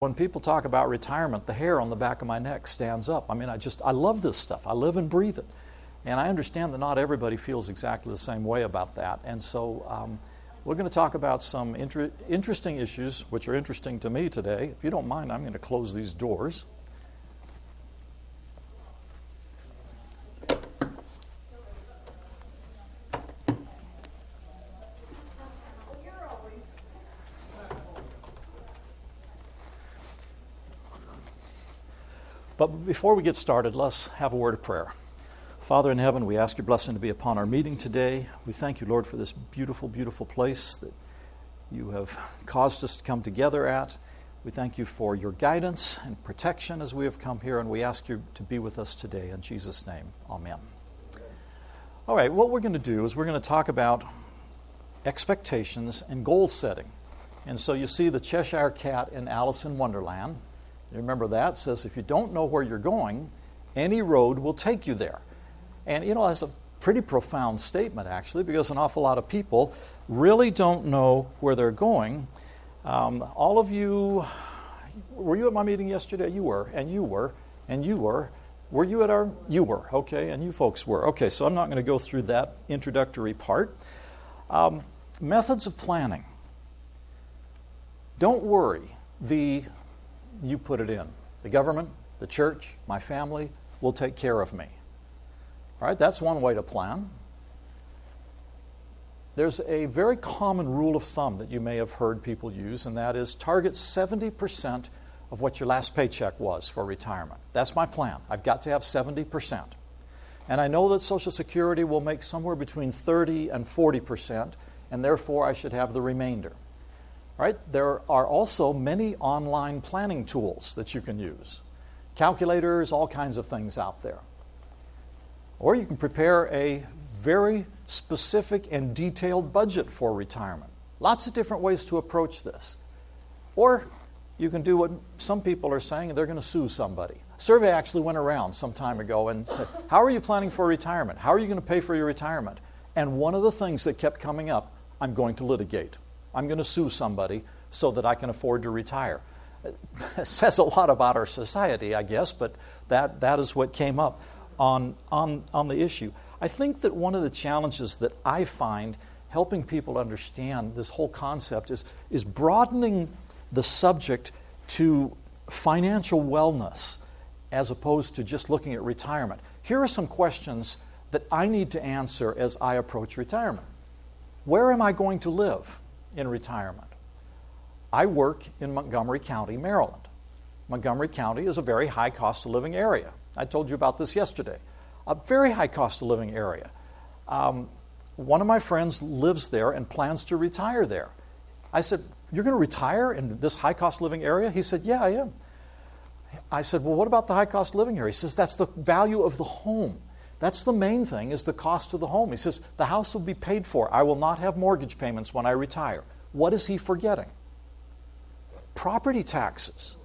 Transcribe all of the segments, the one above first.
When people talk about retirement, the hair on the back of my neck stands up. I mean, I love this stuff. I live and breathe it. And I understand that not everybody feels exactly the same way about that. And so we're going to talk about some interesting issues, which are interesting to me today. If you don't mind, I'm going to close these doors. But before we get started, let's have a word of prayer. Father in heaven, we ask your blessing to be upon our meeting today. We thank you, Lord, for this beautiful, beautiful place that you have caused us to come together at. We thank you for your guidance and protection as we have come here, and we ask you to be with us today. In Jesus' name, amen. All right, what we're going to do is we're going to talk about expectations and goal setting. And so you see the Cheshire Cat in Alice in Wonderland. You remember that? It says, if you don't know where you're going, any road will take you there. And, you know, that's a pretty profound statement, actually, because an awful lot of people really don't know where they're going. All of you, were you at my meeting yesterday? You were, and you were, and you were. Were you at our? You were, okay, and you folks were. Okay, so I'm not going to go through that introductory part. Methods of planning. Don't worry. You put it in. The government, the church, my family will take care of me. All right, that's one way to plan. There's a very common rule of thumb that you may have heard people use, and that is target 70% of what your last paycheck was for retirement. That's my plan. I've got to have 70%. And I know that Social Security will make somewhere between 30 and 40%, and therefore I should have the remainder. Right? There are also many online planning tools that you can use. Calculators, all kinds of things out there. Or you can prepare a very specific and detailed budget for retirement. Lots of different ways to approach this. Or you can do what some people are saying, they're going to sue somebody. A survey actually went around some time ago and said, how are you planning for retirement? How are you going to pay for your retirement? And one of the things that kept coming up, I'm going to litigate. I'm going to sue somebody so that I can afford to retire. It says a lot about our society, I guess, but that is what came up on the issue. I think that one of the challenges that I find helping people understand this whole concept is broadening the subject to financial wellness as opposed to just looking at retirement. Here are some questions that I need to answer as I approach retirement. Where am I going to live in retirement? I work in Montgomery County, Maryland. Montgomery County is a very high cost of living area. I told you about this yesterday. A very high cost of living area. One of my friends lives there and plans to retire there. I said, you're going to retire in this high cost of living area? He said, yeah, I am. I said, well, what about the high cost of living area? He says, that's the value of the home. That's the main thing, is the cost of the home. He says, the house will be paid for. I will not have mortgage payments when I retire. What is he forgetting? Property taxes.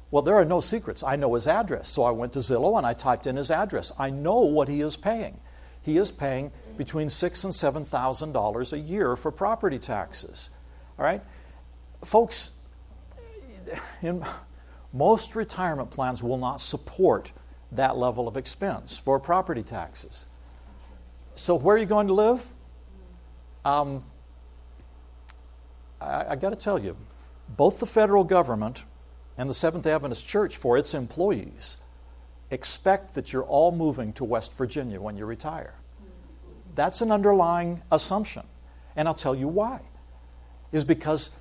Well, there are no secrets. I know his address. So I went to Zillow and I typed in his address. I know what he is paying. He is paying between $6,000 and $7,000 a year for property taxes. All right? Folks, most retirement plans will not support that level of expense for property taxes. So where are you going to live? I got to tell you, both the federal government and the Seventh Adventist Church, for its employees, expect that you're all moving to West Virginia when you retire. That's an underlying assumption. And I'll tell you why. Is because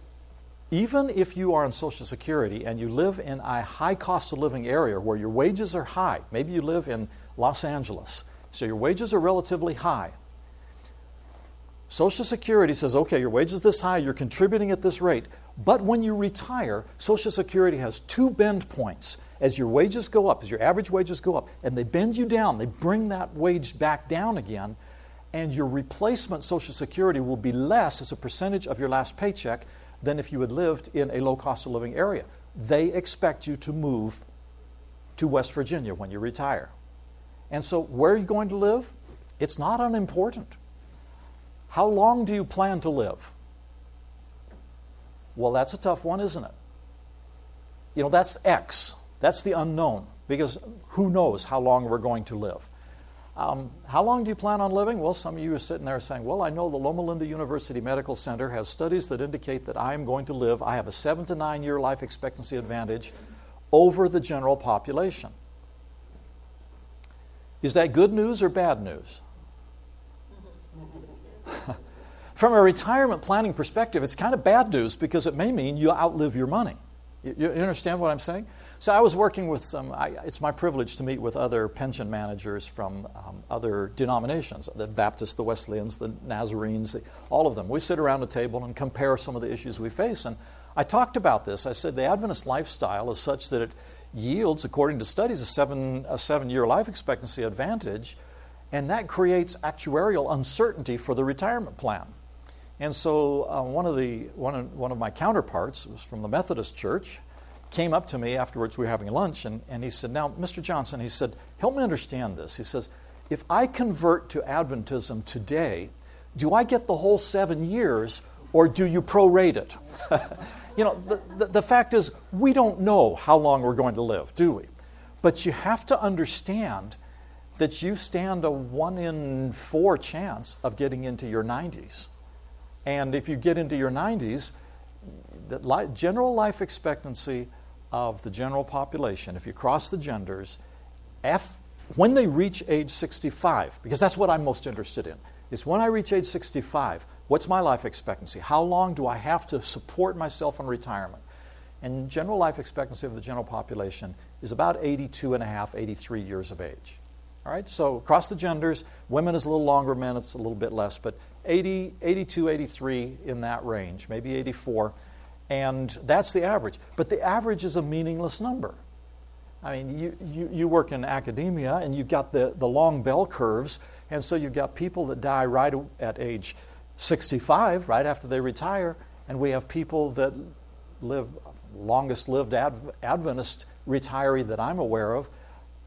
even if you are on Social Security and you live in a high cost of living area where your wages are high, maybe you live in Los Angeles, so your wages are relatively high. Social Security says, okay, your wages are this high, you're contributing at this rate. But when you retire, Social Security has two bend points. As your wages go up, as your average wages go up, and they bend you down, they bring that wage back down again, and your replacement Social Security will be less as a percentage of your last paycheck than if you had lived in a low cost of living area. They expect you to move to West Virginia when you retire. And so where are you going to live? It's not unimportant. How long do you plan to live? Well, that's a tough one, isn't it? that's X. That's the unknown, because who knows how long we're going to live. How long do you plan on living? Well, some of you are sitting there saying, well, I know the Loma Linda University Medical Center has studies that indicate that I am going to live, I have a 7 to 9 year life expectancy advantage over the general population. Is that good news or bad news? From a retirement planning perspective, it's kind of bad news because it may mean you outlive your money. You understand what I'm saying? So I was working with it's my privilege to meet with other pension managers from other denominations, the Baptists, the Wesleyans, the Nazarenes, all of them. We sit around a table and compare some of the issues we face. And I talked about this. I said the Adventist lifestyle is such that it yields, according to studies, a 7-year life expectancy advantage, and that creates actuarial uncertainty for the retirement plan. And so one of my counterparts was from the Methodist Church, came up to me afterwards, we were having lunch, and he said, now, Mr. Johnson, he said, help me understand this. He says, if I convert to Adventism today, do I get the whole 7 years, or do you prorate it? The fact is, we don't know how long we're going to live, do we? But you have to understand that you stand a 1 in 4 chance of getting into your 90s. And if you get into your 90s, the general life expectancy of the general population, if you cross the genders, when they reach age 65, because that's what I'm most interested in, is when I reach age 65, what's my life expectancy? How long do I have to support myself in retirement? And general life expectancy of the general population is about 82 and a half, 83 years of age. All right, so across the genders, women is a little longer, men it's a little bit less, but 80, 82, 83 in that range, maybe 84. And that's the average. But the average is a meaningless number. I mean, you work in academia, and you've got the long bell curves, and so you've got people that die right at age 65, right after they retire, and we have people that live, longest-lived Adventist retiree that I'm aware of,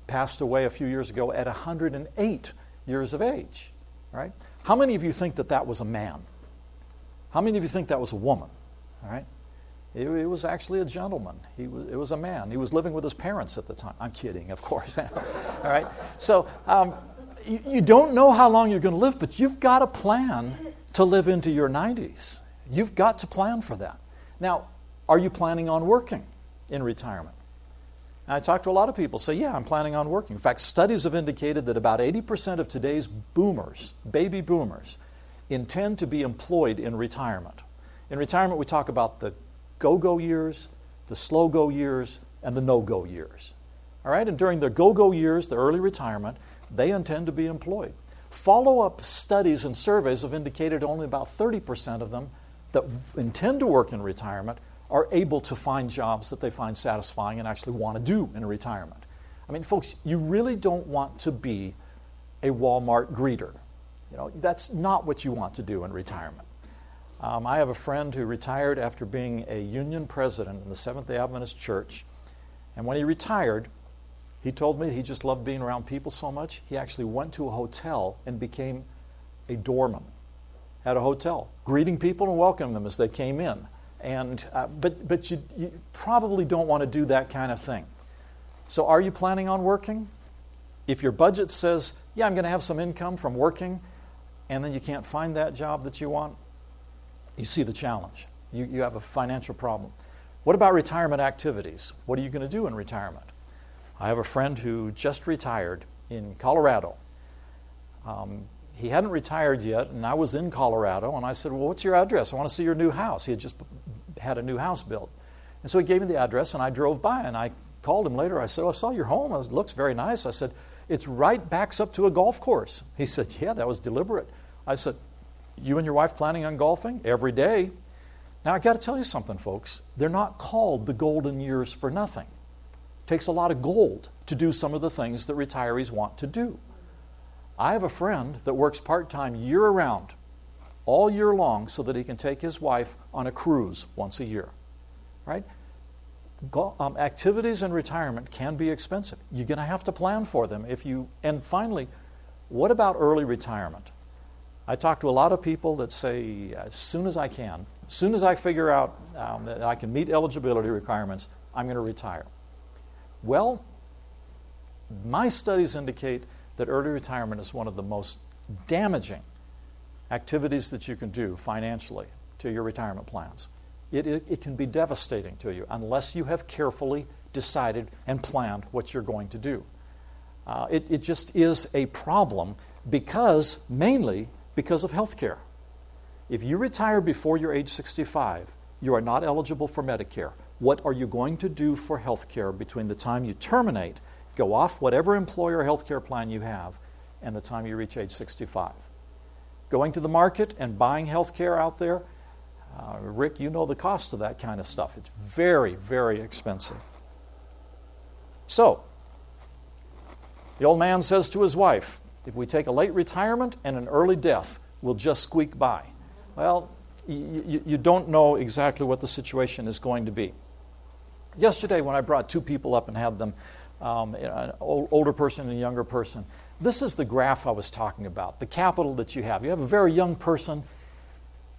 passed away a few years ago at 108 years of age, right? How many of you think that was a man? How many of you think that was a woman, all right? It was actually a gentleman. It was a man. He was living with his parents at the time. I'm kidding, of course. All right? So you don't know how long you're going to live, but you've got to plan to live into your 90s. You've got to plan for that. Now, are you planning on working in retirement? And I talk to a lot of people say, yeah, I'm planning on working. In fact, studies have indicated that about 80% of today's boomers, baby boomers, intend to be employed in retirement. In retirement, we talk about the go-go years, the slow-go years, and the no-go years. All right? And during the go-go years, the early retirement, they intend to be employed. Follow-up studies and surveys have indicated only about 30% of them that intend to work in retirement are able to find jobs that they find satisfying and actually want to do in retirement. I mean, folks, you really don't want to be a Walmart greeter. That's not what you want to do in retirement. I have a friend who retired after being a union president in the Seventh-day Adventist Church. And when he retired, he told me he just loved being around people so much, he actually went to a hotel and became a doorman at a hotel, greeting people and welcoming them as they came in. And but you probably don't want to do that kind of thing. So are you planning on working? If your budget says, yeah, I'm going to have some income from working, and then you can't find that job that you want, you see the challenge. You have a financial problem. What about retirement activities? What are you going to do in retirement? I have a friend who just retired in Colorado. He hadn't retired yet, and I was in Colorado, and I said, well, what's your address? I want to see your new house. He had just had a new house built. And so he gave me the address, and I drove by, and I called him later. I said, I saw your home. It looks very nice. I said, it's right backs up to a golf course. He said, yeah, that was deliberate. I said, you and your wife planning on golfing? Every day. Now, I got to tell you something, folks. They're not called the golden years for nothing. It takes a lot of gold to do some of the things that retirees want to do. I have a friend that works part-time year-round, all year long, so that he can take his wife on a cruise once a year. Right? Activities in retirement can be expensive. You're going to have to plan for them. And finally, what about early retirement? I talk to a lot of people that say, as soon as I can, as soon as I figure out that I can meet eligibility requirements, I'm going to retire. Well, my studies indicate that early retirement is one of the most damaging activities that you can do financially to your retirement plans. It can be devastating to you unless you have carefully decided and planned what you're going to do. It just is a problem mainly because of health care. If you retire before you're age 65, you are not eligible for Medicare. What are you going to do for health care between the time you terminate, go off whatever employer health care plan you have, and the time you reach age 65? Going to the market and buying health care out there, Rick, you know the cost of that kind of stuff. It's very, very expensive. So, the old man says to his wife, if we take a late retirement and an early death, we'll just squeak by. Well, you don't know exactly what the situation is going to be. Yesterday, when I brought two people up and had them, an older person and a younger person, this is the graph I was talking about, the capital that you have. You have a very young person.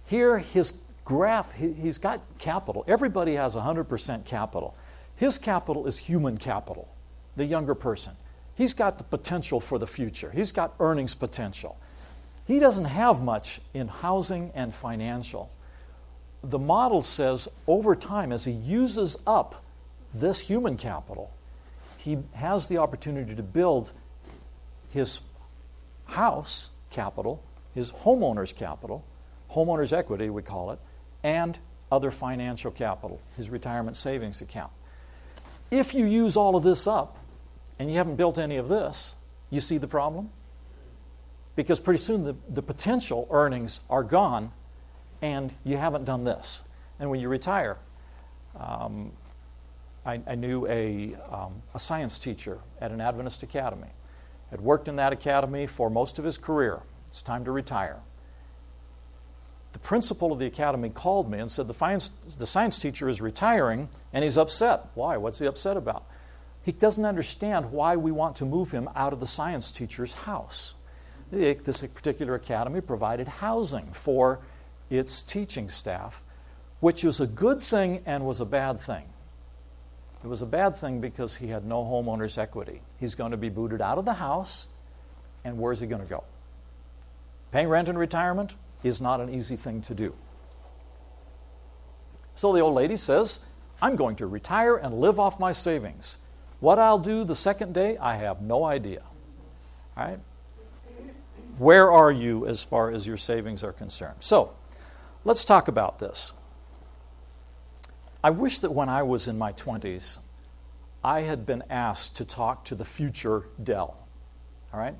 Here, his graph, he's got capital. Everybody has 100% capital. His capital is human capital, the younger person. He's got the potential for the future. He's got earnings potential. He doesn't have much in housing and financial. The model says over time, as he uses up this human capital, he has the opportunity to build his house capital, his homeowner's capital, homeowner's equity we call it, and other financial capital, his retirement savings account. If you use all of this up and you haven't built any of this, you see the problem? Because pretty soon the potential earnings are gone and you haven't done this. And when you retire, I knew a science teacher at an Adventist academy. Had worked in that academy for most of his career. It's time to retire. The principal of the academy called me and said, the science teacher is retiring and he's upset. Why? What's he upset about? He doesn't understand why we want to move him out of the science teacher's house. This particular academy provided housing for its teaching staff, which was a good thing and was a bad thing. It was a bad thing because he had no homeowner's equity. He's going to be booted out of the house, and where's he going to go? Paying rent in retirement is not an easy thing to do. So the old lady says, I'm going to retire and live off my savings. What I'll do the second day, I have no idea. All right? Where are you as far as your savings are concerned? So, let's talk about this. I wish that when I was in my 20s, I had been asked to talk to the future Dell. All right?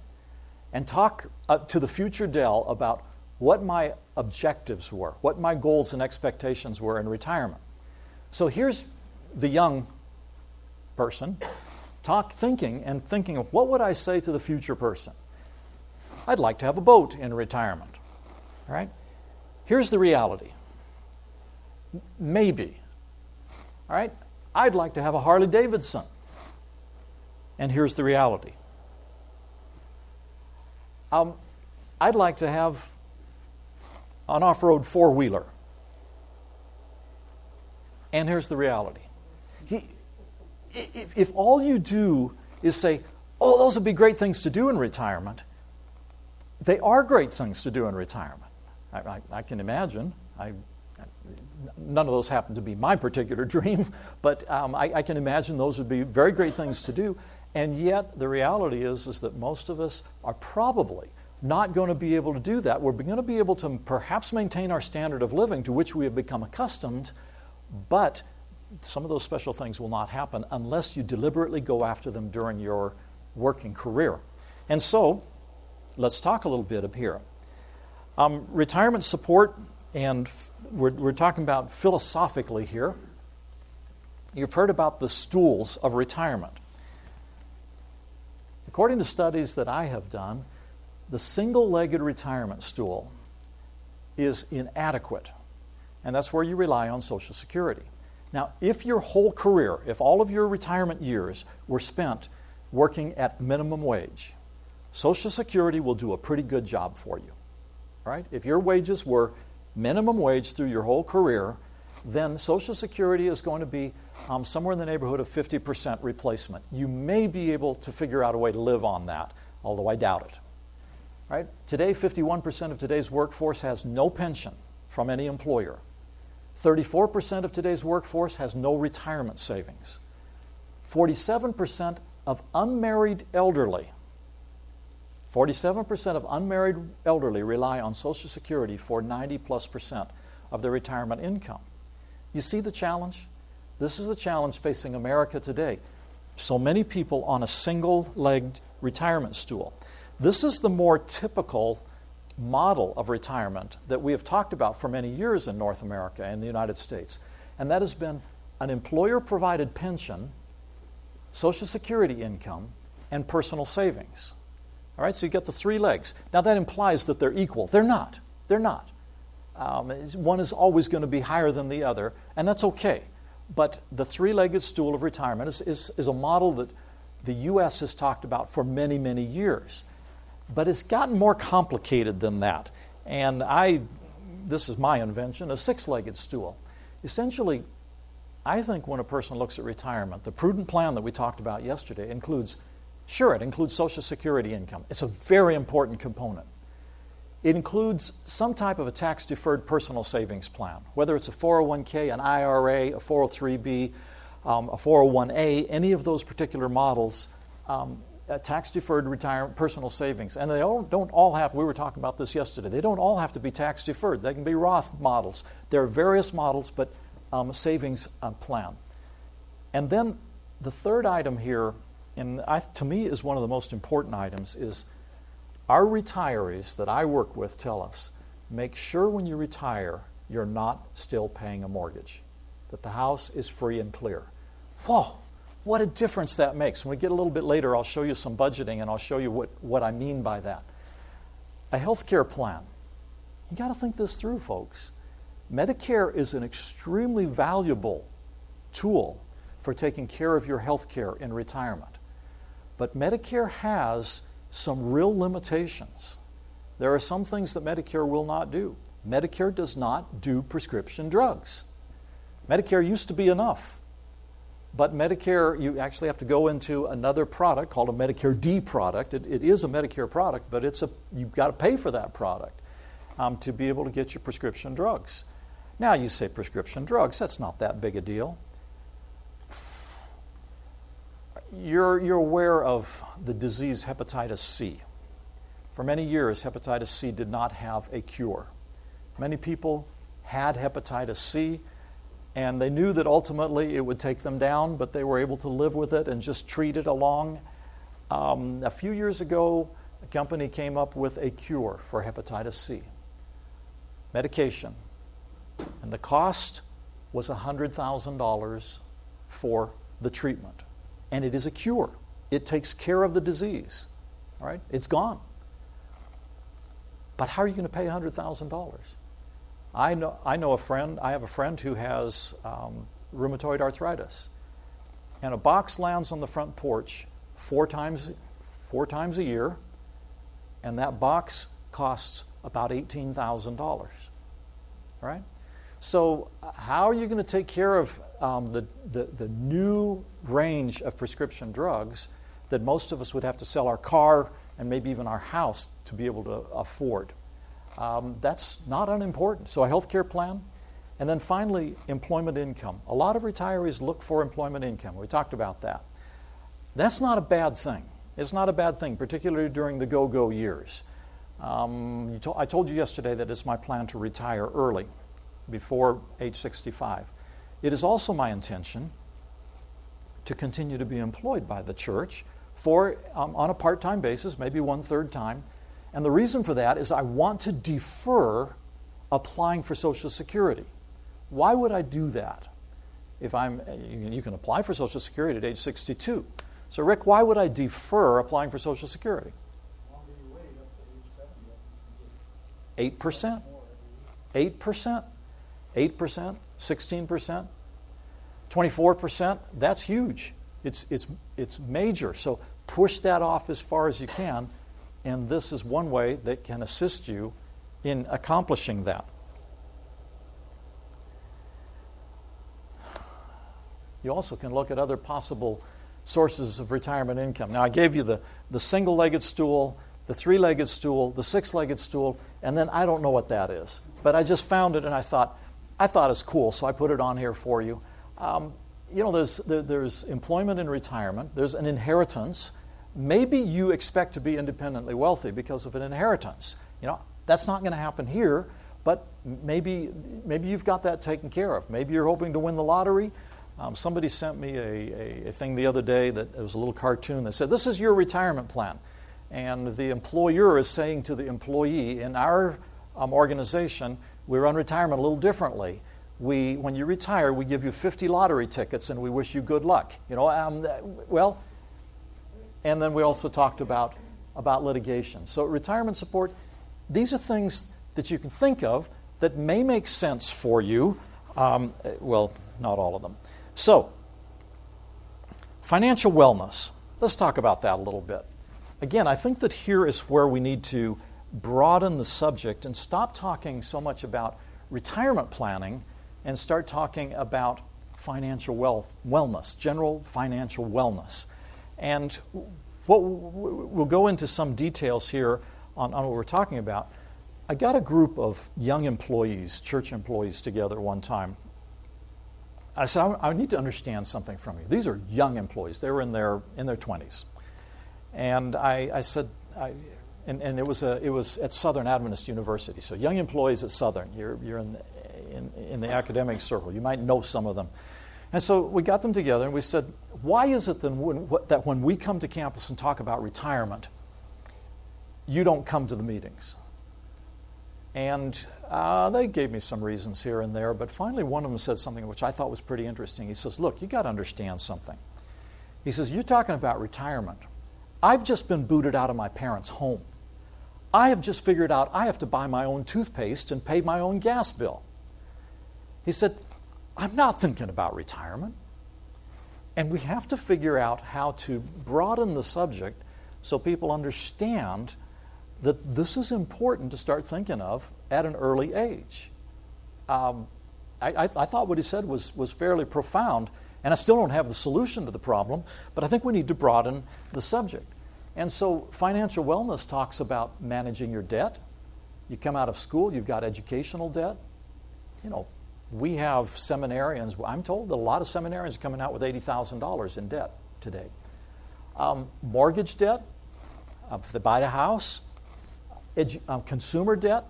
And talk to the future Dell about what my objectives were, what my goals and expectations were in retirement. So here's the young person thinking of what would I say to the future person? I'd like to have a boat in retirement. All right? Here's the reality. Maybe. All right? I'd like to have a Harley Davidson. And here's the reality. I'd like to have an off-road four-wheeler. And here's the reality. If all you do is say, oh, those would be great things to do in retirement, they are great things to do in retirement. I can imagine. None of those happen to be my particular dream, but I can imagine those would be very great things to do. And yet, the reality is that most of us are probably not going to be able to do that. We're going to be able to perhaps maintain our standard of living to which we have become accustomed, but some of those special things will not happen unless you deliberately go after them during your working career. And so, let's talk a little bit up here. Retirement support, and we're talking about philosophically here. You've heard about the stools of retirement. According to studies that I have done, the single-legged retirement stool is inadequate, and that's where you rely on Social Security. Now, if your whole career, if all of your retirement years were spent working at minimum wage, Social Security will do a pretty good job for you. Right? If your wages were minimum wage through your whole career, then Social Security is going to be somewhere in the neighborhood of 50% replacement. You may be able to figure out a way to live on that, although I doubt it. Right? Today, 51% of today's workforce has no pension from any employer. 34% of today's workforce has no retirement savings. 47% of unmarried elderly, 47% of unmarried elderly rely on Social Security for 90+% of their retirement income. You see the challenge? This is the challenge facing America today. So many people on a single-legged retirement stool. This is the more typical model of retirement that we have talked about for many years in North America and the United States. And that has been an employer-provided pension, Social Security income, and personal savings. All right, so you get the three legs. Now that implies that they're equal. They're not. They're not. One is always going to be higher than the other, and that's okay. But the three-legged stool of retirement is a model that the U.S. has talked about for many, many years. But it's gotten more complicated than that. And this is my invention, a six-legged stool. Essentially, I think when a person looks at retirement, the prudent plan that we talked about yesterday includes Social Security income. It's a very important component. It includes some type of a tax-deferred personal savings plan, whether it's a 401k, an IRA, a 403b, a 401a, any of those particular models, tax-deferred retirement personal savings. And they don't all have, we were talking about this yesterday, they don't all have to be tax-deferred. They can be Roth models. There are various models, but savings plan. And then the third item here, and to me is one of the most important items, is our retirees that I work with tell us, make sure when you retire, you're not still paying a mortgage, that the house is free and clear. Whoa, what a difference that makes. When we get a little bit later, I'll show you some budgeting and I'll show you what I mean by that. A health care plan. You got to think this through, folks. Medicare is an extremely valuable tool for taking care of your health care in retirement. But Medicare has some real limitations. There are some things that Medicare will not do. Medicare does not do prescription drugs. Medicare used to be enough. But Medicare, you actually have to go into another product called a Medicare D product. It is a Medicare product, but you've got to pay for that product to be able to get your prescription drugs. Now you say prescription drugs, that's not that big a deal. You're aware of the disease hepatitis C. For many years, hepatitis C did not have a cure. Many people had hepatitis C, and they knew that ultimately it would take them down, but they were able to live with it and just treat it along. A few years ago, a company came up with a cure for hepatitis C. Medication. And the cost was $100,000 for the treatment. And it is a cure. It takes care of the disease. All right? It's gone. But how are you going to pay $100,000? I know a friend. I have a friend who has rheumatoid arthritis, and a box lands on the front porch four times a year, and that box costs about $18,000. All right. So how are you going to take care of the new range of prescription drugs that most of us would have to sell our car and maybe even our house to be able to afford? That's not unimportant. So a health care plan. And then finally, employment income. A lot of retirees look for employment income. We talked about that. That's not a bad thing. It's not a bad thing, particularly during the go-go years. I told you yesterday that it's my plan to retire early, before age 65. It is also my intention to continue to be employed by the church on a part-time basis, maybe 1/3 time. And the reason for that is I want to defer applying for Social Security. Why would I do that? You can apply for Social Security at age 62. So Rick, why would I defer applying for Social Security? The longer you wait, up to age 70, 8%? 8%? 8%? 16%? 24%? That's huge. It's major. So push that off as far as you can, and this is one way that can assist you in accomplishing that. You also can look at other possible sources of retirement income. Now, I gave you the single-legged stool, the three-legged stool, the six-legged stool, and then I don't know what that is. But I just found it, and I thought it's cool, so I put it on here for you. There's employment in retirement. There's an inheritance. Maybe you expect to be independently wealthy because of an inheritance. That's not going to happen here, but maybe you've got that taken care of. Maybe you're hoping to win the lottery. Somebody sent me a thing the other day that it was a little cartoon that said, "This is your retirement plan." And the employer is saying to the employee, in our organization, we run retirement a little differently. When you retire, we give you 50 lottery tickets and we wish you good luck. And then we also talked about litigation. So retirement support, these are things that you can think of that may make sense for you. Well, not all of them. So, financial wellness. Let's talk about that a little bit. Again, I think that here is where we need to broaden the subject and stop talking so much about retirement planning and start talking about financial wellness, general financial wellness. And we'll go into some details here on what we're talking about. I got a group of young employees, church employees, together one time. I said, I need to understand something from you. These are young employees. They were in their 20s. And I said, and it was at Southern Adventist University. So young employees at Southern, you're in the academic circle. You might know some of them. And so we got them together and we said, why is it that when we come to campus and talk about retirement, you don't come to the meetings? And they gave me some reasons here and there, but finally one of them said something which I thought was pretty interesting. He says, look, you got to understand something. He says, you're talking about retirement. I've just been booted out of my parents' home. I have just figured out I have to buy my own toothpaste and pay my own gas bill. He said, I'm not thinking about retirement. And we have to figure out how to broaden the subject so people understand that this is important to start thinking of at an early age. I thought what he said was fairly profound, and I still don't have the solution to the problem, but I think we need to broaden the subject. And so financial wellness talks about managing your debt. You come out of school, you've got educational debt. We have seminarians. I'm told that a lot of seminarians are coming out with $80,000 in debt today. Mortgage debt, if they buy a house, consumer debt.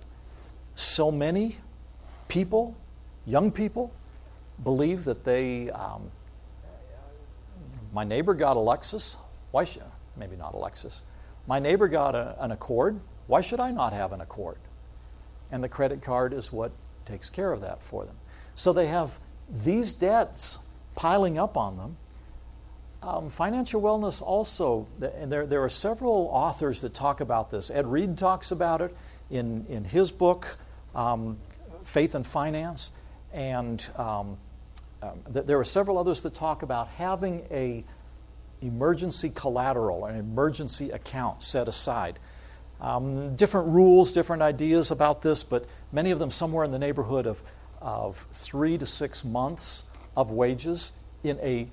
So many people, young people, believe that my neighbor got a Lexus. Why should, maybe not a Lexus. My neighbor got an Accord. Why should I not have an Accord? And the credit card is what takes care of that for them. So they have these debts piling up on them. Financial wellness also, and there are several authors that talk about this. Ed Reed talks about it in his book, Faith and Finance, and there are several others that talk about having a emergency collateral, an emergency account set aside. Different rules, different ideas about this, but many of them somewhere in the neighborhood of 3 to 6 months of wages in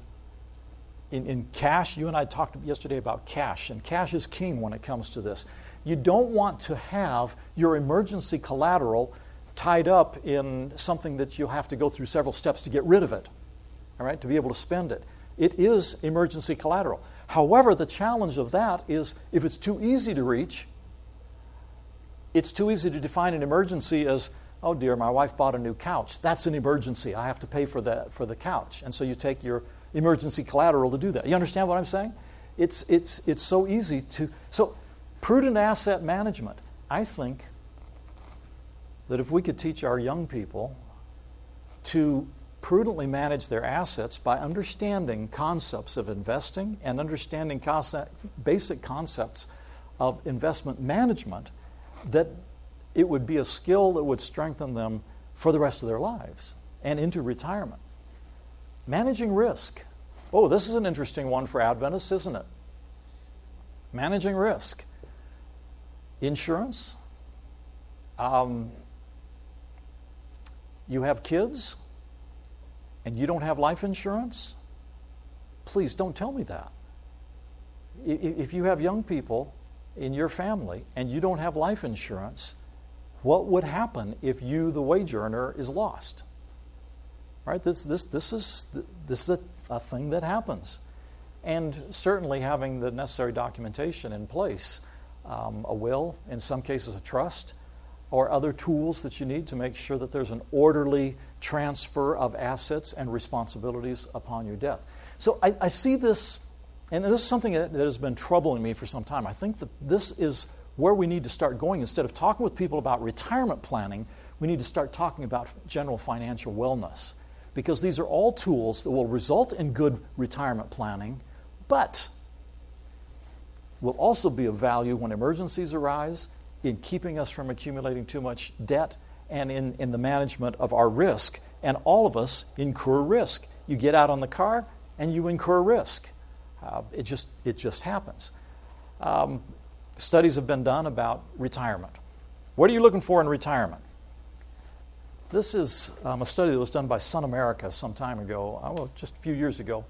cash. You and I talked yesterday about cash, and cash is king when it comes to this. You don't want to have your emergency collateral tied up in something that you have to go through several steps to get rid of it, all right, to be able to spend it. It is emergency collateral. However, the challenge of that is if it's too easy to reach, it's too easy to define an emergency as, oh dear, my wife bought a new couch. That's an emergency. I have to pay for the couch. And so you take your emergency collateral to do that. You understand what I'm saying? It's so easy to... So prudent asset management. I think that if we could teach our young people to prudently manage their assets by understanding concepts of investing and understanding basic concepts of investment management, that it would be a skill that would strengthen them for the rest of their lives and into retirement. Managing risk. Oh, this is an interesting one for Adventists, isn't it? Managing risk. Insurance. You have kids and you don't have life insurance. please don't tell me that. If you have young people in your family and you don't have life insurance, what would happen if you, the wage earner, is lost? Right? This is a thing that happens. And certainly having the necessary documentation in place, a will, in some cases a trust, or other tools that you need to make sure that there's an orderly transfer of assets and responsibilities upon your death. So I see this, and this is something that has been troubling me for some time. I think that this is where we need to start going. Instead of talking with people about retirement planning, we need to start talking about general financial wellness, because these are all tools that will result in good retirement planning, but will also be of value when emergencies arise, in keeping us from accumulating too much debt, and in the management of our risk. And all of us incur risk. You get out on the car and you incur risk. It just happens. Studies have been done about retirement. What are you looking for in retirement? This is a study that was done by Sun America some time ago, just a few years ago.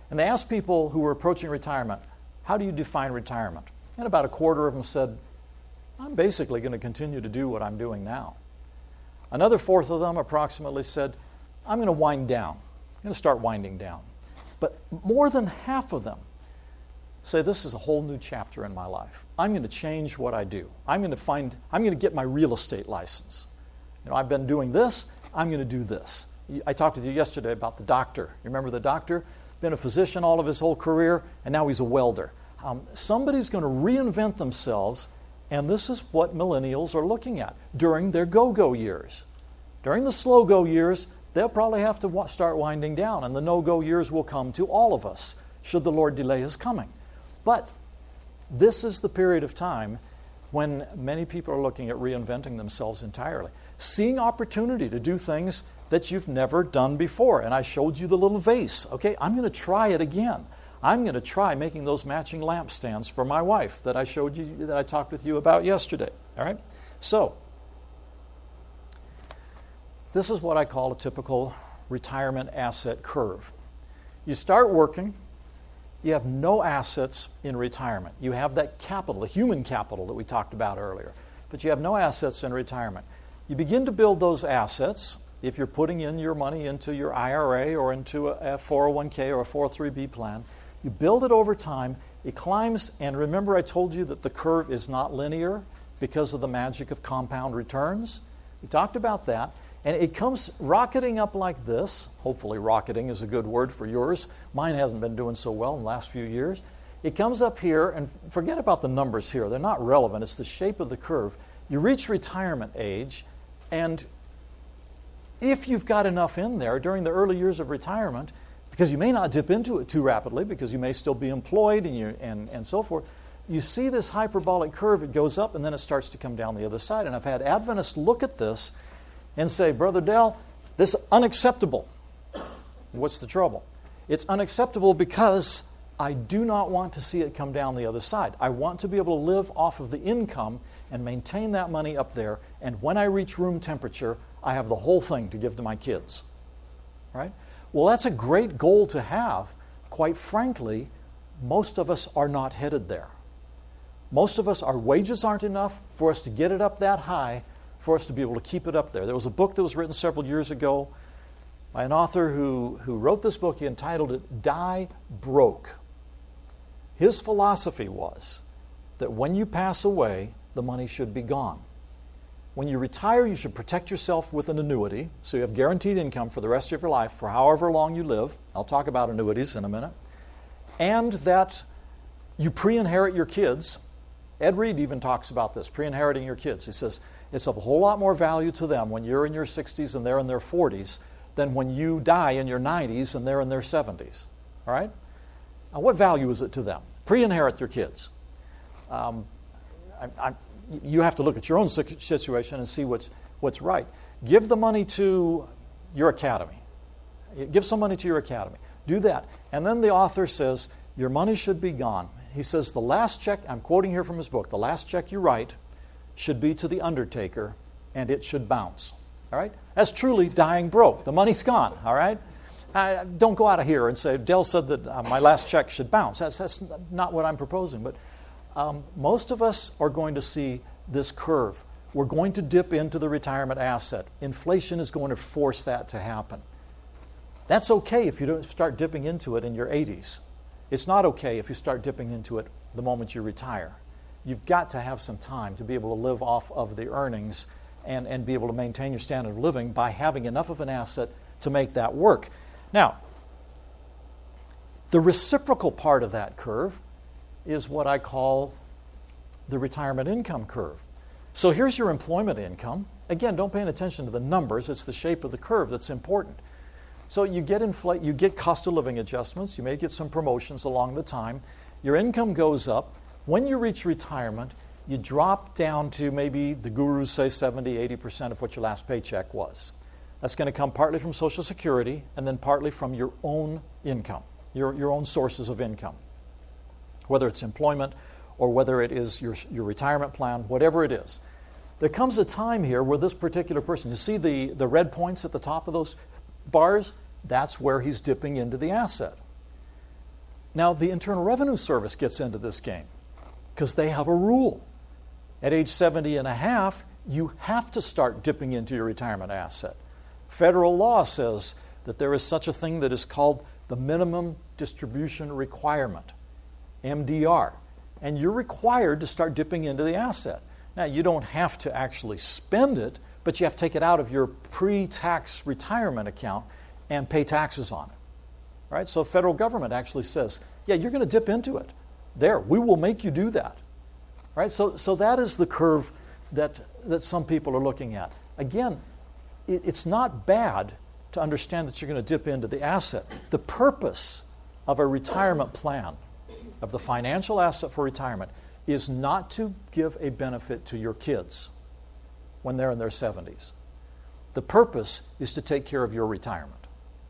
And they asked people who were approaching retirement, how do you define retirement? And about a quarter of them said, I'm basically going to continue to do what I'm doing now. Another fourth of them approximately said, I'm going to wind down. I'm going to start winding down. But more than half of them say, this is a whole new chapter in my life. I'm going to change what I do. I'm going to get my real estate license. I've been doing this, I'm going to do this. I talked with you yesterday about the doctor. You remember the doctor? Been a physician all of his whole career, and now he's a welder. Somebody's going to reinvent themselves, and this is what millennials are looking at during their go-go years. During the slow-go years, they'll probably have to start winding down, and the no-go years will come to all of us, should the Lord delay His coming. But this is the period of time when many people are looking at reinventing themselves entirely, seeing opportunity to do things that you've never done before. And I showed you the little vase. Okay, I'm going to try it again. I'm going to try making those matching lampstands for my wife that I showed you, that I talked with you about yesterday. All right? So, this is what I call a typical retirement asset curve. You start working, you have no assets in retirement. You have that capital, the human capital that we talked about earlier, but you have no assets in retirement. You begin to build those assets if you're putting in your money into your IRA or into a 401k or a 403b plan. You build it over time, it climbs, and remember I told you that the curve is not linear because of the magic of compound returns? We talked about that, and it comes rocketing up like this. Hopefully rocketing is a good word for yours. Mine hasn't been doing so well in the last few years. It comes up here, and forget about the numbers here. They're not relevant. It's the shape of the curve. You reach retirement age, and if you've got enough in there during the early years of retirement, because you may not dip into it too rapidly because you may still be employed and so forth, you see this hyperbolic curve. It goes up and then it starts to come down the other side. And I've had Adventists look at this and say, Brother Dell, this is unacceptable. What's the trouble? It's unacceptable because I do not want to see it come down the other side. I want to be able to live off of the income and maintain that money up there, and when I reach room temperature, I have the whole thing to give to my kids. Right? Well, that's a great goal to have. Quite frankly, most of us are not headed there. Most of us, our wages aren't enough for us to get it up that high, for us to be able to keep it up there. There was a book that was written several years ago by an author who wrote this book. He entitled it, Die Broke. His philosophy was that when you pass away, the money should be gone. When you retire, you should protect yourself with an annuity, so you have guaranteed income for the rest of your life, for however long you live. I'll talk about annuities in a minute. And that you pre-inherit your kids. Ed Reed even talks about this, pre-inheriting your kids. He says it's of a whole lot more value to them when you're in your 60s and they're in their 40s than when you die in your 90s and they're in their 70s. All right? Now, what value is it to them? Pre-inherit your kids. You have to look at your own situation and see what's right. Give the money to your academy. Give some money to your academy. Do that. And then the author says, your money should be gone. He says the last check, I'm quoting here from his book, the last check you write should be to the undertaker, and it should bounce. All right? That's truly dying broke. The money's gone. All right? Don't go out of here and say, Dell said that my last check should bounce. That's not what I'm proposing. But most of us are going to see this curve. We're going to dip into the retirement asset. Inflation is going to force that to happen. That's okay if you don't start dipping into it in your 80s. It's not okay if you start dipping into it the moment you retire. You've got to have some time to be able to live off of the earnings and be able to maintain your standard of living by having enough of an asset to make that work. Now, the reciprocal part of that curve is what I call the retirement income curve. So here's your employment income. Again, don't pay any attention to the numbers. It's the shape of the curve that's important. So you get cost of living adjustments. You may get some promotions along the time. Your income goes up. When you reach retirement, you drop down to maybe, the gurus say 70, 80% of what your last paycheck was. That's going to come partly from Social Security and then partly from your own income, your own sources of income, whether it's employment or whether it is your retirement plan, whatever it is. There comes a time here where this particular person, you see the red points at the top of those bars? That's where he's dipping into the asset. Now, the Internal Revenue Service gets into this game because they have a rule. At age 70 and a half, you have to start dipping into your retirement asset. Federal law says that there is such a thing that is called the Minimum Distribution Requirement, MDR, and you're required to start dipping into the asset. Now, you don't have to actually spend it, but you have to take it out of your pre-tax retirement account and pay taxes on it. Right? So federal government actually says, yeah, you're going to dip into it. There, we will make you do that. Right? So that is the curve that some people are looking at. Again, it's not bad to understand that you're going to dip into the asset. The purpose of a retirement plan, of the financial asset for retirement, is not to give a benefit to your kids when they're in their 70s. The purpose is to take care of your retirement.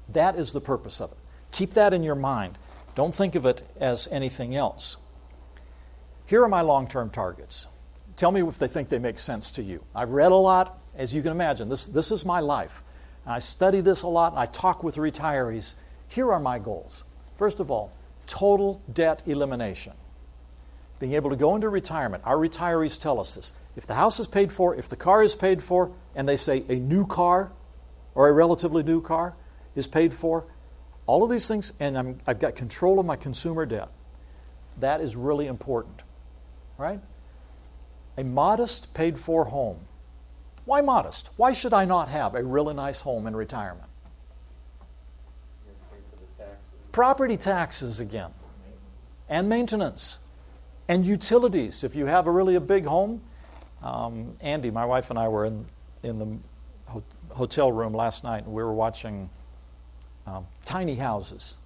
That is the purpose of it. Keep that in your mind. Don't think of it as anything else. Here are my long-term targets. Tell me if they think they make sense to you. I've read a lot. As you can imagine, this is my life. I study this a lot, and I talk with retirees. Here are my goals. First of all, total debt elimination. Being able to go into retirement. Our retirees tell us this. If the house is paid for, if the car is paid for, and they say a new car or a relatively new car is paid for, all of these things, and I've got control of my consumer debt. That is really important, right? A modest paid-for home. Why modest? Why should I not have a really nice home in retirement? Property taxes again, and maintenance, and utilities. If you have a big home, Andy, my wife and I were in the hotel room last night, and we were watching tiny houses.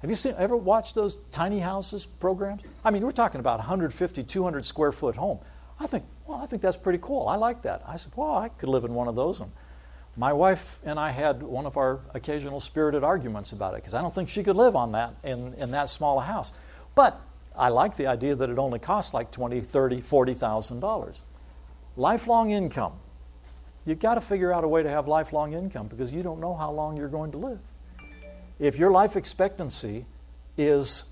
Have you ever watched those tiny houses programs? I mean, we're talking about 150, 200 square foot home. I think that's pretty cool. I like that. I said, well, I could live in one of those. And my wife and I had one of our occasional spirited arguments about it because I don't think she could live on that in that small a house. But I like the idea that it only costs like $20,000, $30,000, $40,000. Lifelong income. You've got to figure out a way to have lifelong income because you don't know how long you're going to live. If your life expectancy is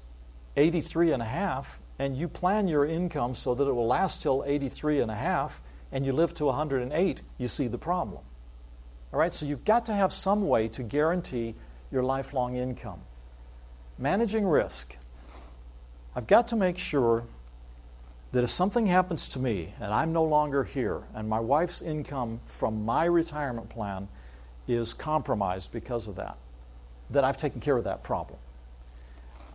83 and a half, and you plan your income so that it will last till 83 and a half, and you live to 108, you see the problem. All right, so you've got to have some way to guarantee your lifelong income. Managing risk. I've got to make sure that if something happens to me and I'm no longer here and my wife's income from my retirement plan is compromised because of that I've taken care of that problem.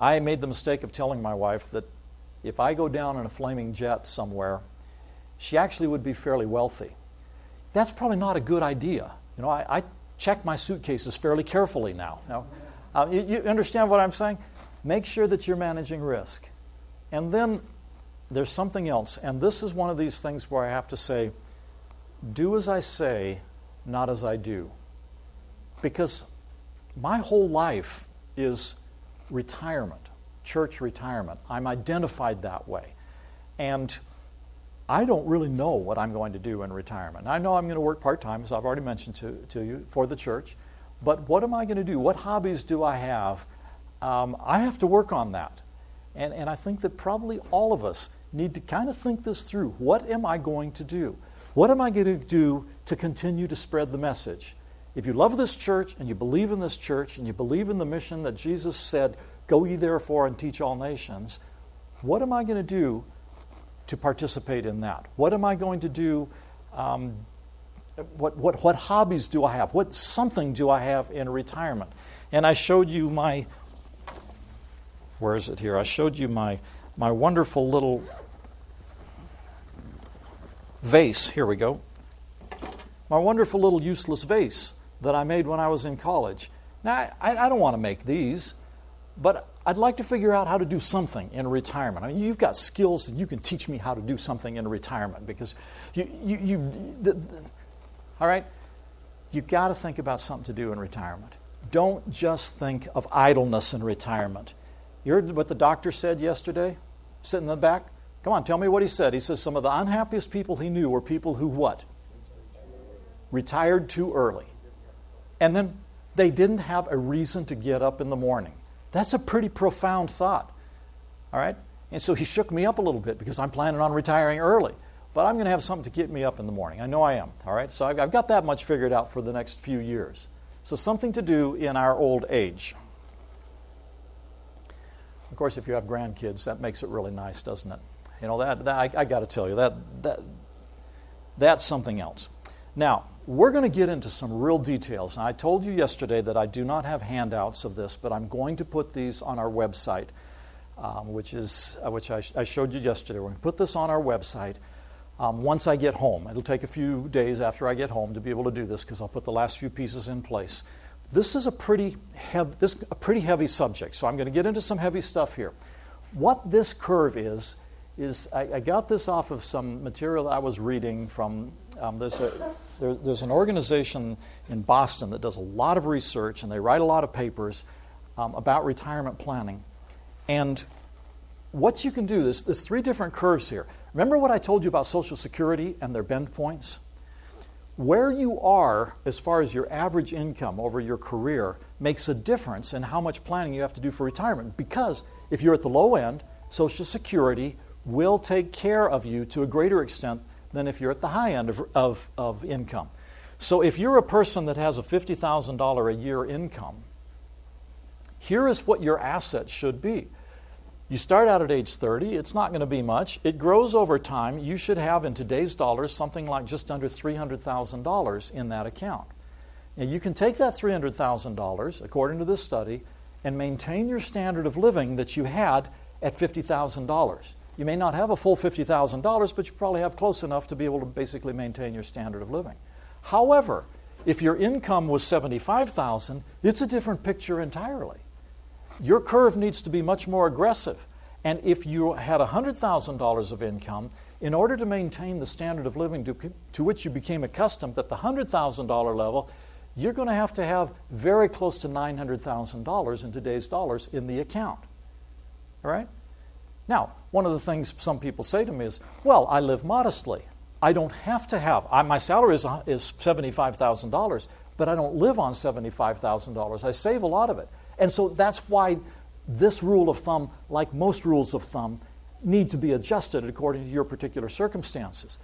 I made the mistake of telling my wife that if I go down in a flaming jet somewhere, she actually would be fairly wealthy. That's probably not a good idea. You know, I check my suitcases fairly carefully now. You understand what I'm saying? Make sure that you're managing risk. And then there's something else, and this is one of these things where I have to say, do as I say, not as I do. Because my whole life is retirement, church retirement. I'm identified that way. And I don't really know what I'm going to do in retirement. I know I'm going to work part-time, as I've already mentioned to you, for the church. But what am I going to do? What hobbies do I have? I have to work on that. And I think that probably all of us need to kind of think this through. What am I going to do? What am I going to do to continue to spread the message? If you love this church and you believe in this church and you believe in the mission that Jesus said, go ye therefore and teach all nations, what am I going to do to participate in that? What am I going to do? What hobbies do I have? What something do I have in retirement? And I showed you my, where is it here? I showed you my wonderful little vase. Here we go. My wonderful little useless vase that I made when I was in college. Now, I don't want to make these, but I'd like to figure out how to do something in retirement. I mean, you've got skills that you can teach me how to do something in retirement because all right? You've got to think about something to do in retirement. Don't just think of idleness in retirement. You heard what the doctor said yesterday, sitting in the back? Come on, tell me what he said. He says some of the unhappiest people he knew were people who what? Retired too early. And then they didn't have a reason to get up in the morning. That's a pretty profound thought. All right? And so he shook me up a little bit because I'm planning on retiring early. But I'm going to have something to get me up in the morning. I know I am. All right? So I've got that much figured out for the next few years. So something to do in our old age. Of course, if you have grandkids, that makes it really nice, doesn't it? You know, I got to tell you, that's something else. Now, we're going to get into some real details. And I told you yesterday that I do not have handouts of this, but I'm going to put these on our website, which I showed you yesterday. We're going to put this on our website once I get home. It'll take a few days after I get home to be able to do this because I'll put the last few pieces in place. This is a pretty heavy subject, so I'm going to get into some heavy stuff here. What this curve is I got this off of some material that I was reading from, there's an organization in Boston that does a lot of research and they write a lot of papers about retirement planning. And what you can do, there's three different curves here. Remember what I told you about Social Security and their bend points? Where you are as far as your average income over your career makes a difference in how much planning you have to do for retirement. Because if you're at the low end, Social Security will take care of you to a greater extent than if you're at the high end of income. So if you're a person that has a $50,000 a year income, here is what your assets should be. You start out at age 30, it's not going to be much. It grows over time. You should have, in today's dollars, something like just under $300,000 in that account. Now, you can take that $300,000, according to this study, and maintain your standard of living that you had at $50,000. You may not have a full $50,000, but you probably have close enough to be able to basically maintain your standard of living. However, if your income was $75,000, it's a different picture entirely. Your curve needs to be much more aggressive. And if you had $100,000 of income, in order to maintain the standard of living to which you became accustomed at the $100,000 level, you're going to have very close to $900,000 in today's dollars in the account. All right? Now, one of the things some people say to me is, well, I live modestly. I don't have to have, my salary is $75,000, but I don't live on $75,000. I save a lot of it. And so that's why this rule of thumb, like most rules of thumb, need to be adjusted according to your particular circumstances.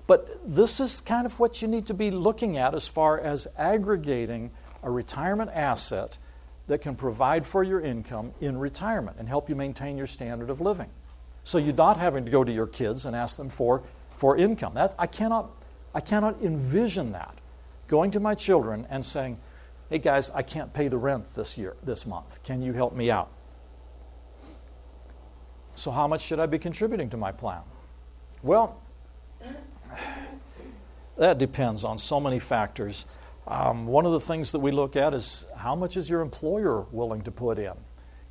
But this is kind of what you need to be looking at as far as aggregating a retirement asset that can provide for your income in retirement and help you maintain your standard of living. So you're not having to go to your kids and ask them for income. I cannot envision that, going to my children and saying, hey guys, I can't pay the rent this month. Can you help me out? So how much should I be contributing to my plan? Well, that depends on so many factors. One of the things that we look at is how much is your employer willing to put in?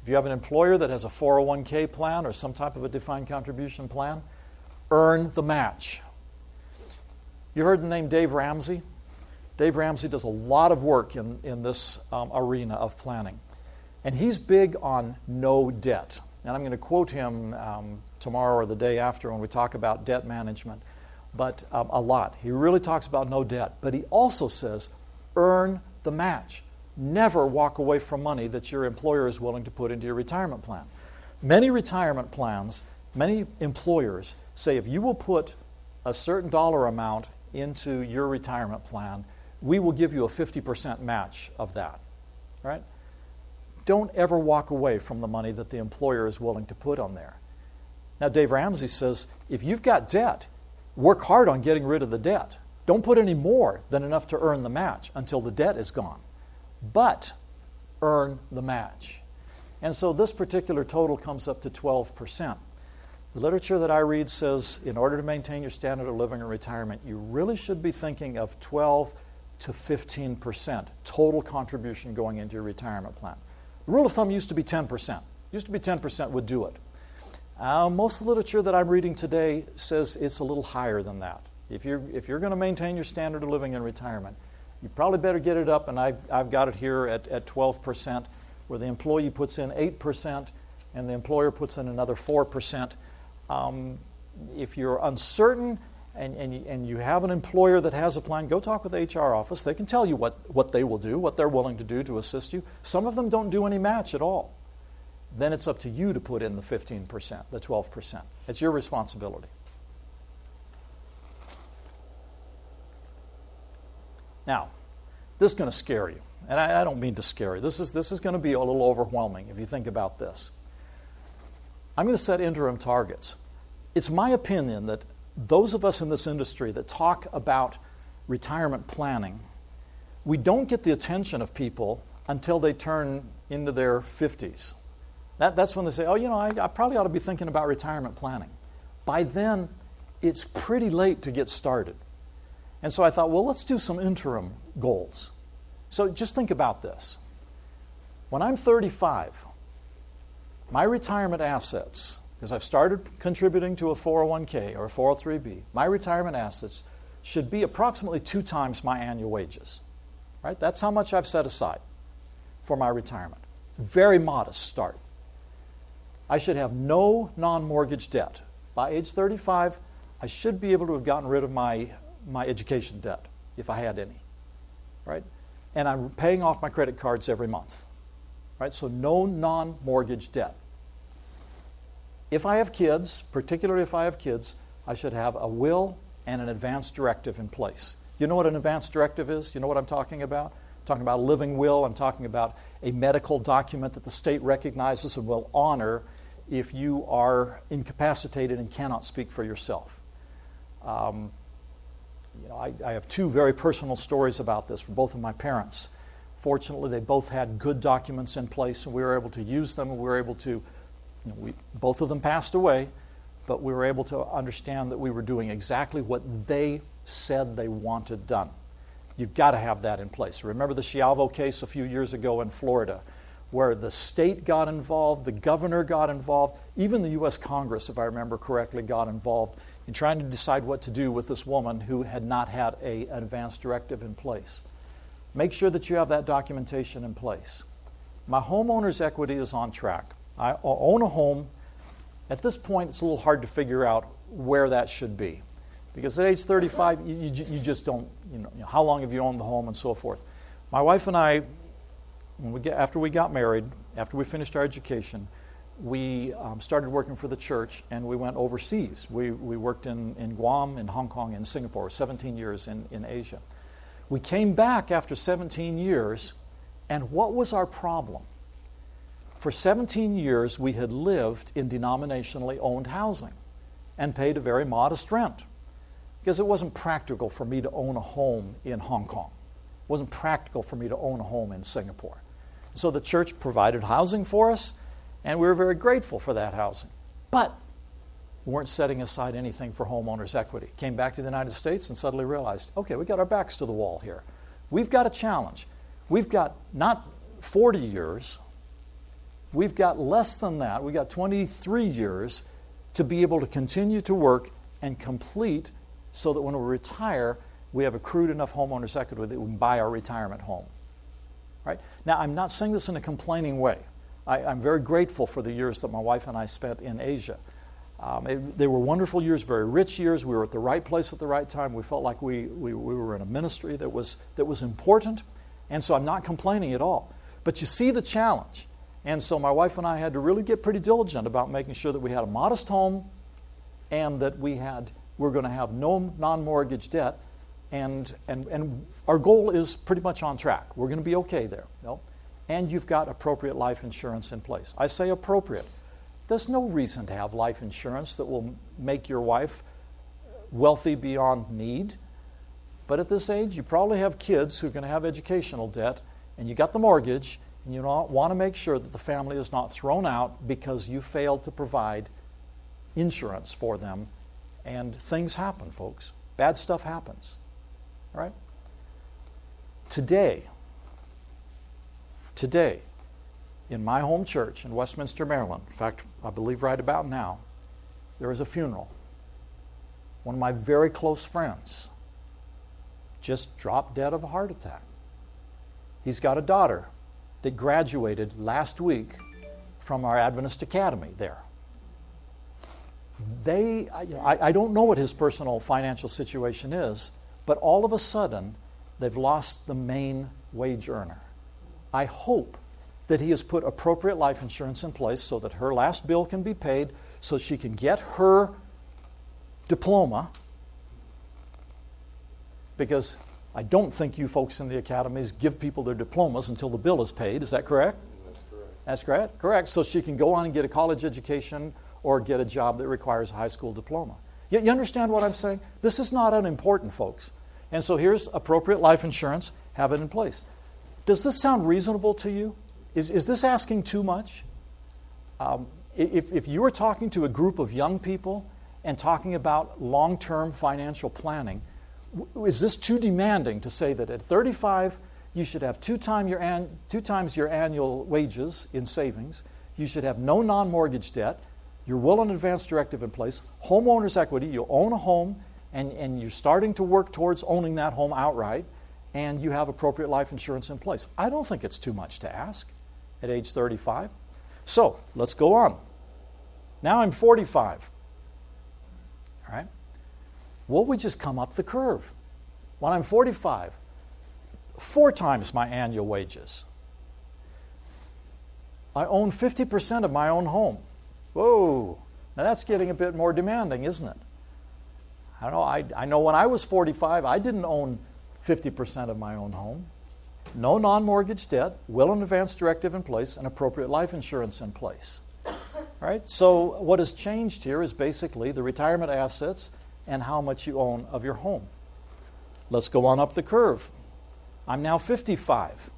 If you have an employer that has a 401k plan or some type of a defined contribution plan, earn the match. You heard the name Dave Ramsey? Dave Ramsey does a lot of work in this arena of planning. And he's big on no debt. And I'm going to quote him tomorrow or the day after when we talk about debt management, but a lot. He really talks about no debt. But he also says, earn the match. never walk away from money that your employer is willing to put into your retirement plan. Many retirement plans, many employers say if you will put a certain dollar amount into your retirement plan, we will give you a 50% match of that. Right? Don't ever walk away from the money that the employer is willing to put on there. Now, Dave Ramsey says, if you've got debt, work hard on getting rid of the debt. Don't put any more than enough to earn the match until the debt is gone. But earn the match. And so this particular total comes up to 12%. The literature that I read says in order to maintain your standard of living in retirement, you really should be thinking of 12 to 15% total contribution going into your retirement plan. The rule of thumb used to be 10%. Used to be 10% would do it. Most of the literature that I'm reading today says it's a little higher than that. If you're going to maintain your standard of living in retirement, you probably better get it up, and I've got it here at 12%, where the employee puts in 8% and the employer puts in another 4%. If you're uncertain and you have an employer that has a plan, go talk with the HR office. They can tell you what they will do, what they're willing to do to assist you. Some of them don't do any match at all. Then it's up to you to put in the 15%, the 12%. It's your responsibility. Now, this is going to scare you. And I don't mean to scare you. This is going to be a little overwhelming if you think about this. I'm going to set interim targets. It's my opinion that those of us in this industry that talk about retirement planning, we don't get the attention of people until they turn into their 50s. That's when they say, I probably ought to be thinking about retirement planning. By then, it's pretty late to get started. And so I thought, well, let's do some interim goals. So just think about this. When I'm 35, my retirement assets, because I've started contributing to a 401k or a 403b, my retirement assets should be approximately 2 times my annual wages. Right? That's how much I've set aside for my retirement. Very modest start. I should have no non-mortgage debt. By age 35, I should be able to have gotten rid of my education debt, if I had any. Right? And I'm paying off my credit cards every month. Right? So no non-mortgage debt. If I have kids, particularly if I have kids, I should have a will and an advance directive in place. You know what an advance directive is? You know what I'm talking about? I'm talking about a living will. I'm talking about a medical document that the state recognizes and will honor if you are incapacitated and cannot speak for yourself. I have 2 very personal stories about this from both of my parents. Fortunately, they both had good documents in place, and we were able to use them, and we were able to, both of them passed away, but we were able to understand that we were doing exactly what they said they wanted done. You've got to have that in place. Remember the Schiavo case a few years ago in Florida, where the state got involved, the governor got involved, even the U.S. Congress, if I remember correctly, got involved in trying to decide what to do with this woman who had not had an advance directive in place. Make sure that you have that documentation in place. My homeowner's equity is on track. I own a home. At this point, it's a little hard to figure out where that should be. Because at age 35, you just don't, how long have you owned the home and so forth. My wife and I, after we got married, after we finished our education, we started working for the church, and we went overseas. We worked in Guam, in Hong Kong, in Singapore, 17 years in Asia. We came back after 17 years, and what was our problem? For 17 years, we had lived in denominationally owned housing and paid a very modest rent because it wasn't practical for me to own a home in Hong Kong. It wasn't practical for me to own a home in Singapore. So the church provided housing for us, and we were very grateful for that housing. But we weren't setting aside anything for homeowners' equity. Came back to the United States and suddenly realized, okay, we got our backs to the wall here. We've got a challenge. We've got not 40 years, we've got less than that. We've got 23 years to be able to continue to work and complete so that when we retire, we have accrued enough homeowners' equity that we can buy our retirement home. Right? Now, I'm not saying this in a complaining way. I'm very grateful for the years that my wife and I spent in Asia. They were wonderful years, very rich years. We were at the right place at the right time. We felt like we were in a ministry that was important, And so I'm not complaining at all. But you see the challenge. And so my wife and I had to really get pretty diligent about making sure that we had a modest home and that we're going to have no non-mortgage debt. And our goal is pretty much on track. We're going to be okay there. No? And you've got appropriate life insurance in place. I say appropriate. There's no reason to have life insurance that will make your wife wealthy beyond need. But at this age, you probably have kids who are going to have educational debt, and you got the mortgage, and you want to make sure that the family is not thrown out because you failed to provide insurance for them. And things happen, folks. Bad stuff happens. All right? Today, in my home church in Westminster, Maryland, in fact, I believe right about now, there is a funeral. One of my very close friends just dropped dead of a heart attack. He's got a daughter that graduated last week from our Adventist Academy there. I don't know what his personal financial situation is, but all of a sudden, they've lost the main wage earner. I hope that he has put appropriate life insurance in place so that her last bill can be paid so she can get her diploma, because I don't think you folks in the academies give people their diplomas until the bill is paid. Is that correct? That's correct. That's correct? Correct. So she can go on and get a college education or get a job that requires a high school diploma. You understand what I'm saying? This is not unimportant, folks. And so here's appropriate life insurance. Have it in place. Does this sound reasonable to you? Is this asking too much? If you were talking to a group of young people and talking about long-term financial planning, is this too demanding to say that at 35 you should have two times your annual wages in savings, you should have no non-mortgage debt, your will and advance directive in place, homeowner's equity, you own a home, and you're starting to work towards owning that home outright, and you have appropriate life insurance in place? I don't think it's too much to ask at age 35. So, let's go on. Now I'm 45. All right? Well, we just come up the curve. When I'm 45, 4 times my annual wages. I own 50% of my own home. Whoa, now that's getting a bit more demanding, isn't it? I don't know. I know when I was 45, I didn't own 50% of my own home. No non-mortgage debt, will and advance directive in place, and appropriate life insurance in place. All right? So what has changed here is basically the retirement assets and how much you own of your home. Let's go on up the curve. I'm now 55.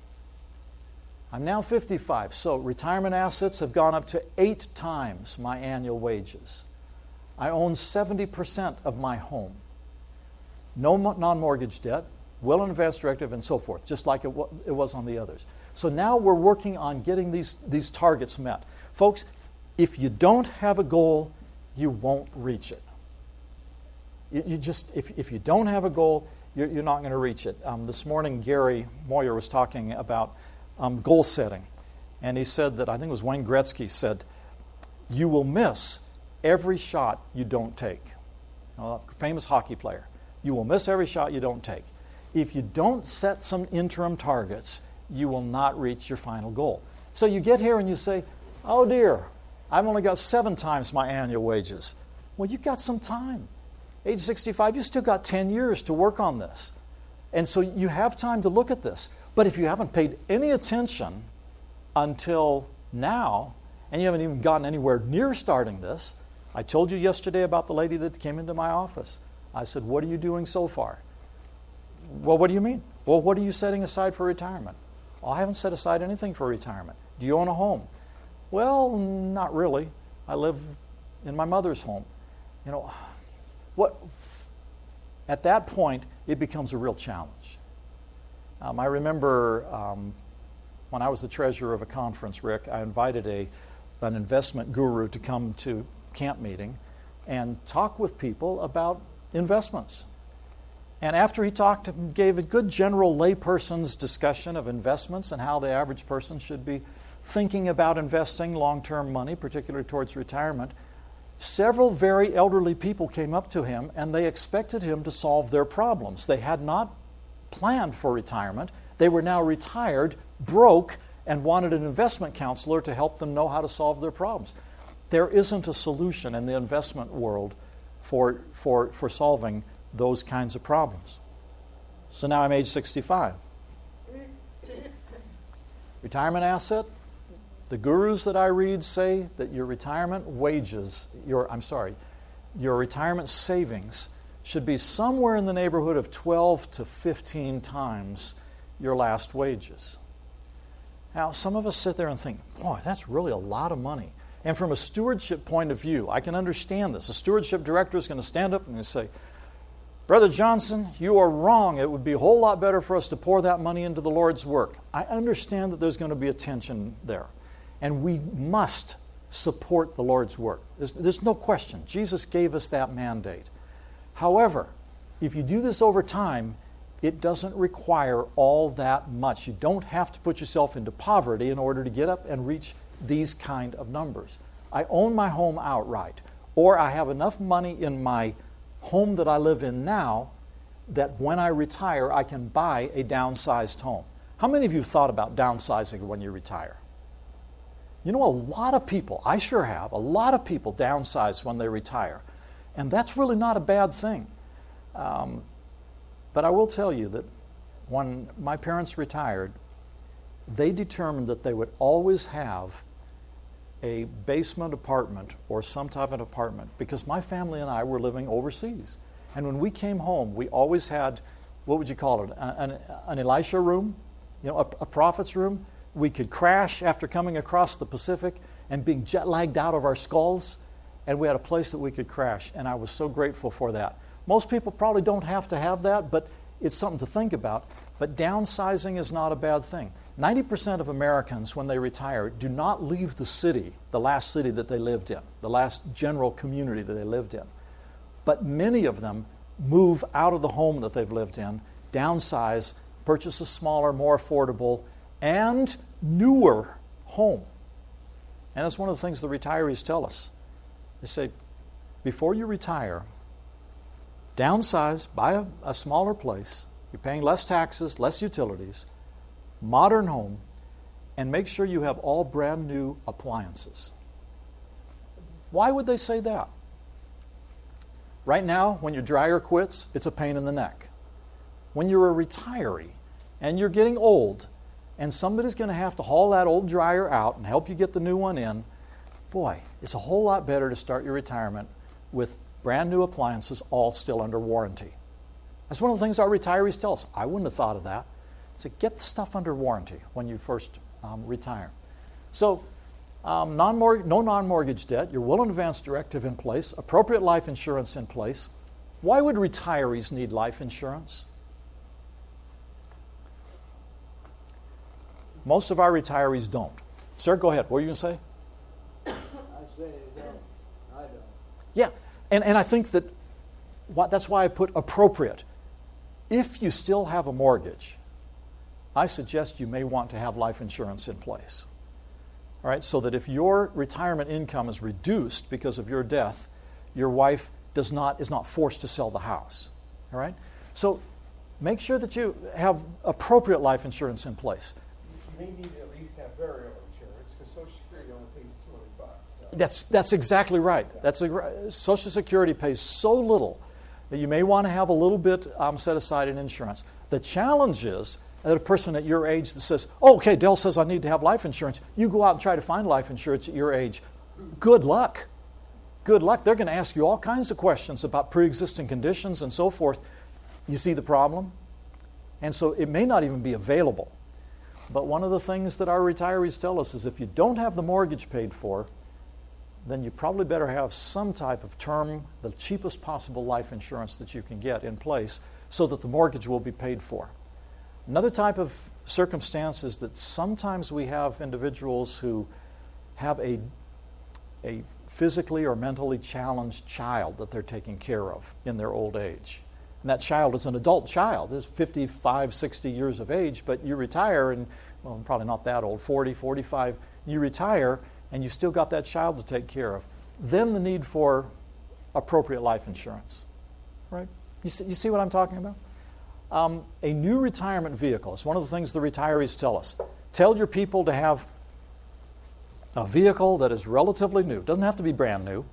So retirement assets have gone up to 8 times my annual wages. I own 70% of my home. No non-mortgage debt, will and advance directive, and so forth, just like it was on the others. So now we're working on getting these targets met. Folks, if you don't have a goal, you won't reach it. If you don't have a goal, you're not going to reach it. This morning, Gary Moyer was talking about goal setting. And he said that, I think it was Wayne Gretzky said, you will miss every shot you don't take. Famous hockey player. You will miss every shot you don't take. If you don't set some interim targets, you will not reach your final goal. So you get here and you say, oh dear, I've only got 7 times my annual wages. Well, you've got some time. Age 65, you still got 10 years to work on this. And so you have time to look at this. But if you haven't paid any attention until now, and you haven't even gotten anywhere near starting this, I told you yesterday about the lady that came into my office. I said, what are you doing so far? Well, what do you mean? Well, what are you setting aside for retirement? Well, I haven't set aside anything for retirement. Do you own a home? Well, not really. I live in my mother's home. At that point, it becomes a real challenge. I remember when I was the treasurer of a conference, Rick, I invited an investment guru to come to camp meeting and talk with people about investments. And after he talked, gave a good general layperson's discussion of investments and how the average person should be thinking about investing long-term money, particularly towards retirement, several very elderly people came up to him and they expected him to solve their problems. They had not planned for retirement. They were now retired, broke, and wanted an investment counselor to help them know how to solve their problems. There isn't a solution in the investment world for solving those kinds of problems. So now I'm age 65. Retirement asset, the gurus that I read say that your retirement wages, your retirement savings should be somewhere in the neighborhood of 12 to 15 times your last wages. Now, some of us sit there and think, boy, that's really a lot of money. And from a stewardship point of view, I can understand this. A stewardship director is going to stand up and say, Brother Johnson, you are wrong. It would be a whole lot better for us to pour that money into the Lord's work. I understand that there's going to be a tension there. And we must support the Lord's work. There's no question. Jesus gave us that mandate. However, if you do this over time, it doesn't require all that much. You don't have to put yourself into poverty in order to get up and reach these kind of numbers. I own my home outright, or I have enough money in my home that I live in now that when I retire, I can buy a downsized home. How many of you thought about downsizing when you retire? You know, a lot of people, I sure have, a lot of people downsize when they retire. And that's really not a bad thing. But I will tell you that when my parents retired, they determined that they would always have a basement apartment or some type of apartment because my family and I were living overseas. And when we came home, we always had, what would you call it, an Elisha room, a prophet's room. We could crash after coming across the Pacific and being jet-lagged out of our skulls, and we had a place that we could crash, and I was so grateful for that. Most people probably don't have to have that, but it's something to think about. But downsizing is not a bad thing. 90% of Americans, when they retire, do not leave the city, the last city that they lived in, the last general community that they lived in. But many of them move out of the home that they've lived in, downsize, purchase a smaller, more affordable, and newer home. And that's one of the things the retirees tell us. They say, before you retire, downsize, buy a smaller place, you're paying less taxes, less utilities, modern home, and make sure you have all brand new appliances. Why would they say that? Right now, when your dryer quits, it's a pain in the neck. When you're a retiree and you're getting old, and somebody's going to have to haul that old dryer out and help you get the new one in, boy, it's a whole lot better to start your retirement with brand new appliances all still under warranty. That's one of the things our retirees tell us. I wouldn't have thought of that. So get the stuff under warranty when you first retire. So no non-mortgage debt, your will and advance directive in place, appropriate life insurance in place. Why would retirees need life insurance? Most of our retirees don't. Sir, go ahead. What were you going to say? I say they don't. I don't. Yeah, and I think that that's why I put appropriate. If you still have a mortgage, I suggest you may want to have life insurance in place. All right, so that if your retirement income is reduced because of your death, your wife is not forced to sell the house. All right? So make sure that you have appropriate life insurance in place. You may need to at least have burial insurance because Social Security only pays $200. So. That's exactly right. Social Security pays so little that you may want to have a little bit set aside in insurance. The challenge is that a person at your age that says, oh, okay, Dell says I need to have life insurance. You go out and try to find life insurance at your age. Good luck. Good luck. They're going to ask you all kinds of questions about pre-existing conditions and so forth. You see the problem? And so it may not even be available. But one of the things that our retirees tell us is if you don't have the mortgage paid for, then you probably better have some type of term, the cheapest possible life insurance that you can get in place so that the mortgage will be paid for. Another type of circumstance is that sometimes we have individuals who have a physically or mentally challenged child that they're taking care of in their old age. And that child is an adult child, is 55, 60 years of age, but you retire and, well, probably not that old, 40, 45, you retire and you still got that child to take care of. Then the need for appropriate life insurance, right? You see what I'm talking about? A new retirement vehicle. It's one of the things the retirees tell us. Tell your people to have a vehicle that is relatively new. It doesn't have to be brand new.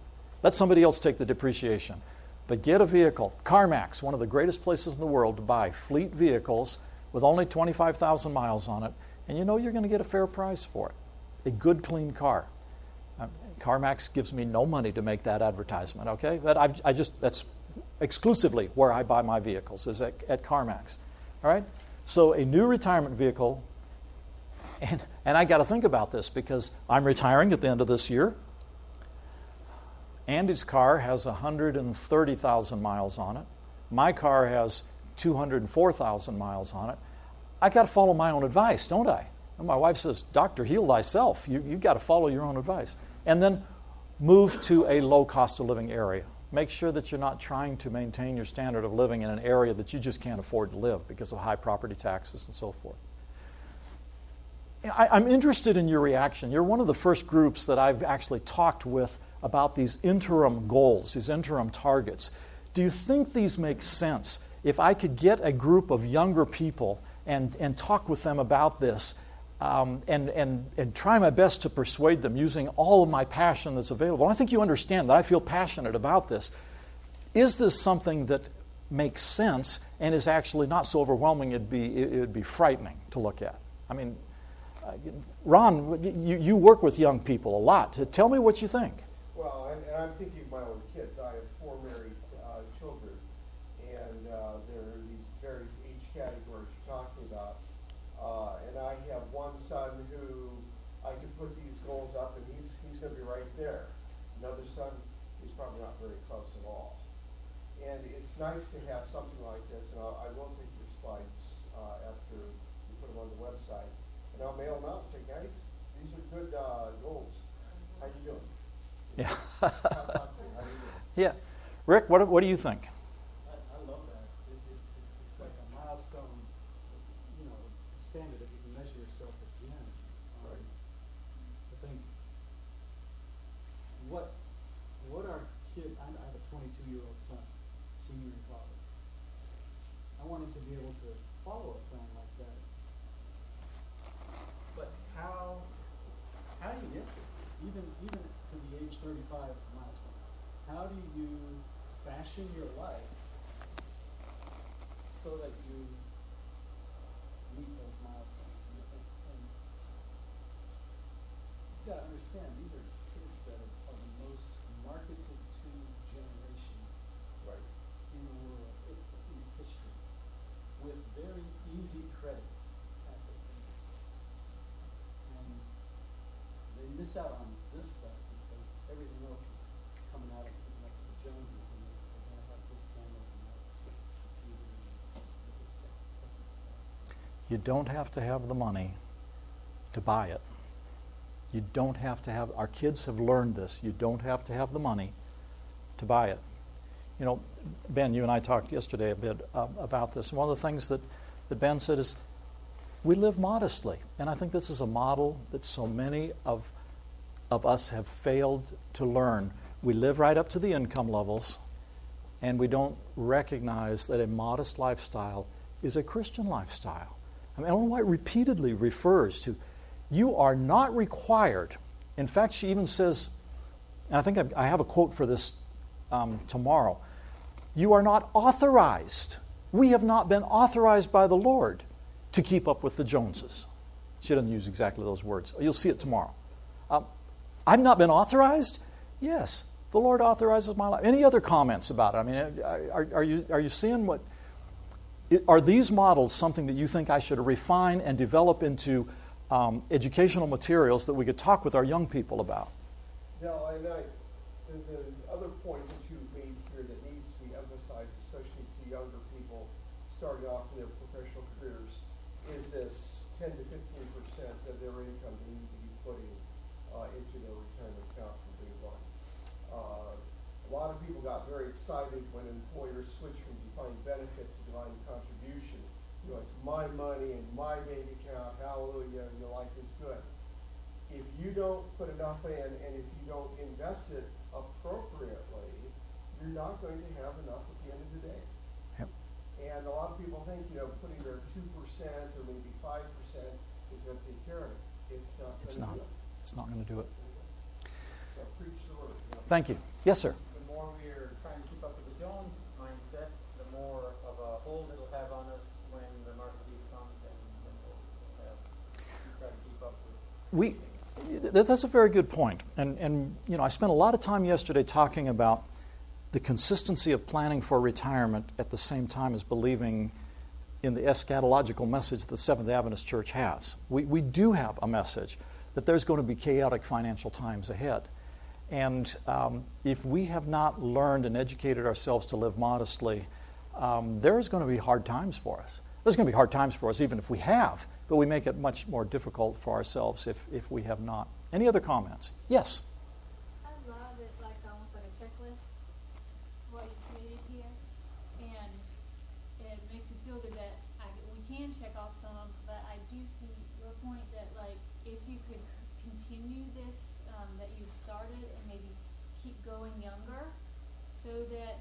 Let somebody else take the depreciation. But get a vehicle. CarMax, one of the greatest places in the world to buy fleet vehicles with only 25,000 miles on it, and you know you're going to get a fair price for it. A good, clean car. CarMax gives me no money to make that advertisement, okay? But that's exclusively where I buy my vehicles, is at CarMax. All right? So a new retirement vehicle, and I got to think about this because I'm retiring at the end of this year. Andy's car has 130,000 miles on it. My car has 204,000 miles on it. I got to follow my own advice, don't I? And my wife says, "Doctor, heal thyself." You got to follow your own advice. And then move to a low cost of living area. Make sure that you're not trying to maintain your standard of living in an area that you just can't afford to live because of high property taxes and so forth. I'm interested in your reaction. You're one of the first groups that I've actually talked with about these interim goals, these interim targets. Do you think these make sense? If I could get a group of younger people and talk with them about this and try my best to persuade them using all of my passion that's available. I think you understand that I feel passionate about this. Is this something that makes sense and is actually not so overwhelming it would be frightening to look at? I mean, Ron, you work with young people a lot. Tell me what you think. Well, and I'm thinking of my own kids. I have 4 married children, and there are these various age categories you're talking about. And I have one son who I could put these goals up, and he's going to be right there. Another son, he's probably not very close at all. And it's nice to have something like this, and I will take your slides after you put them on the website. And I'll mail them out and say, guys, these are good goals. How you doing? Yeah. How you doing? Yeah. Rick, what do you think? I love that. It's like a milestone, standard that you can measure yourself against. Right. I think what our kid, I have a 22-year-old son, senior in college. I want him to be able to follow a plan like that. But how do you get there? Even to the age 35 milestone, how do you fashion your life so that you meet those milestones? And you've got to understand, these are kids that are the most marketed to generation Right. in the world, in history, with very easy credit at their fingertips. And they miss out on this stuff because everything else is coming out of keeping up with the Joneses, and they're going to have this camera and that computer and this technical stuff. You don't have to have the money to buy it. You don't have to have, our kids have learned this, you don't have to have the money to buy it. You know, Ben, you and I talked yesterday a bit about this. One of the things that Ben said is, we live modestly. And I think this is a model that so many of us have failed to learn. We live right up to the income levels, and we don't recognize that a modest lifestyle is a Christian lifestyle. I mean, Ellen White repeatedly refers to, you are not required. In fact, she even says, and I think I have a quote for this tomorrow, you are not authorized. We have not been authorized by the Lord to keep up with the Joneses. She doesn't use exactly those words. You'll see it tomorrow. I've not been authorized? Yes, the Lord authorizes my life. Any other comments about it? I mean, are you seeing what? Are these models something that you think I should refine and develop into educational materials that we could talk with our young people about? No, and the other point that you made here that needs to be emphasized, especially to younger people starting off in their professional careers, is this 10 to 15% of their income they need to be putting into their retirement account from day one. A lot of people got very excited when employers switched from defined benefit to defined contribution. You know, it's my money and my bank account, hallelujah, and your life is good. If you don't put enough in and if you don't invest it appropriately, you're not going to have enough at the end of the day. Yep. And a lot of people think, putting their 2% or maybe 5% is going to take care of it. It's not. It's not going to do it. So preach the word. Thank you. Yes, sir. The more we are trying to keep up with the Jones mindset, the more of a hold it'll have on us when the market beast comes, and we'll have to try to keep up with. That's a very good point. And I spent a lot of time yesterday talking about the consistency of planning for retirement at the same time as believing in the eschatological message that the Seventh Adventist Church has. We do have a message that there's going to be chaotic financial times ahead. And if we have not learned and educated ourselves to live modestly, there's going to be hard times for us. There's going to be hard times for us even if we have, but we make it much more difficult for ourselves if we have not. Any other comments? Yes? I love it, like almost like a checklist, what you created here, and it makes me feel good that we can check off some, but I do see your point that, like, if you could continue this that you've started and maybe keep going younger, so that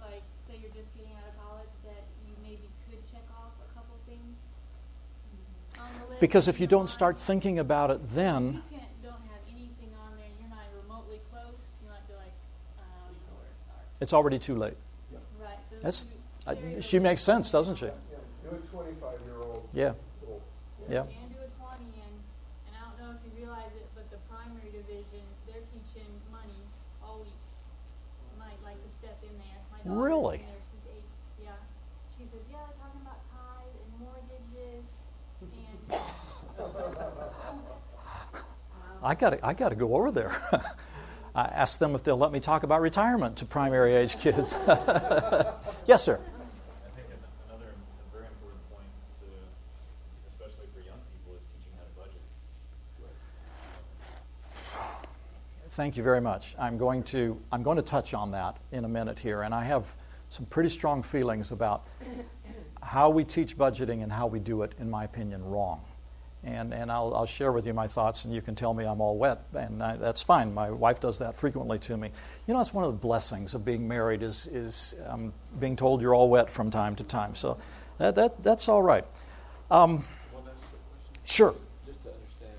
like, say you're just getting out of college, that you maybe could check off a couple things on the list. Because if you don't start thinking about it then, you don't have anything on there, and you're not remotely close, you might be like, I don't know where to start. it's already too late. Right. So She makes sense, doesn't she? Yeah, do a 25-year-old. Yeah. Goal. Yeah. And do a 20, and I don't know if you realize it, but the primary division, they're teaching money all week. Like the step in there. My daughter's Really? in there, she's 8. Yeah. She says, yeah, they're talking about tithe and mortgages, and I got to go over there. I asked them if they'll let me talk about retirement to primary age kids. Yes, sir. I think another very important point, especially for young people, is teaching how to budget. Thank you very much. I'm going to touch on that in a minute here, and I have some pretty strong feelings about how we teach budgeting and how we do it, in my opinion, wrong. And I'll share with you my thoughts, and you can tell me I'm all wet, and that's fine. My wife does that frequently to me. That's one of the blessings of being married is being told you're all wet from time to time. So that's all right. One last quick question. Sure. Just to understand,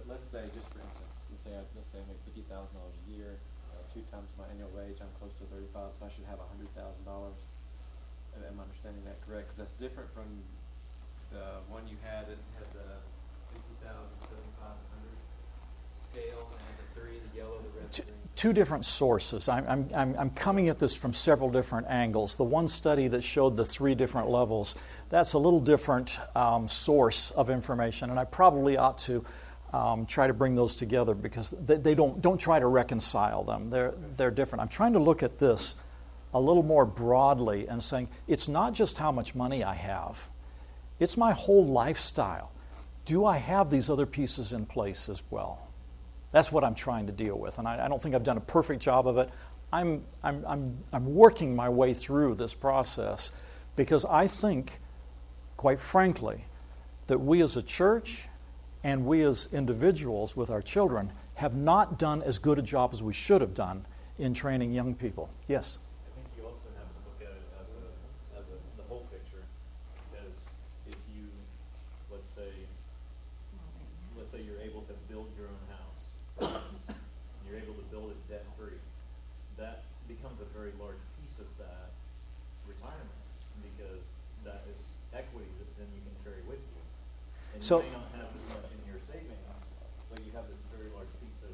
let's say, just for instance, let's say I make $50,000 a year, 2 times my annual wage. I'm close to 35, so I should have $100,000. Am I understanding that correct? Because that's different from the one you had that had the 50,000, 75, 100 scale, and the 3, the yellow, the red, the green. Two different sources. I'm coming at this from several different angles. The one study that showed the 3 different levels, that's a little different source of information, and I probably ought to try to bring those together because they don't try to reconcile them. They're different. I'm trying to look at this a little more broadly and saying it's not just how much money I have. It's my whole lifestyle. Do I have these other pieces in place as well? That's what I'm trying to deal with, and I don't think I've done a perfect job of it. I'm working my way through this process because I think, quite frankly, that we as a church and we as individuals with our children have not done as good a job as we should have done in training young people. Yes? I think you also have to look at it as the whole picture, because if you, let's say you're able to build your own house, for instance, and you're able to build it debt-free, that becomes a very large piece of that retirement, because that is equity that then you can carry with you. And So- you may not have as much in your savings, but you have this very large piece of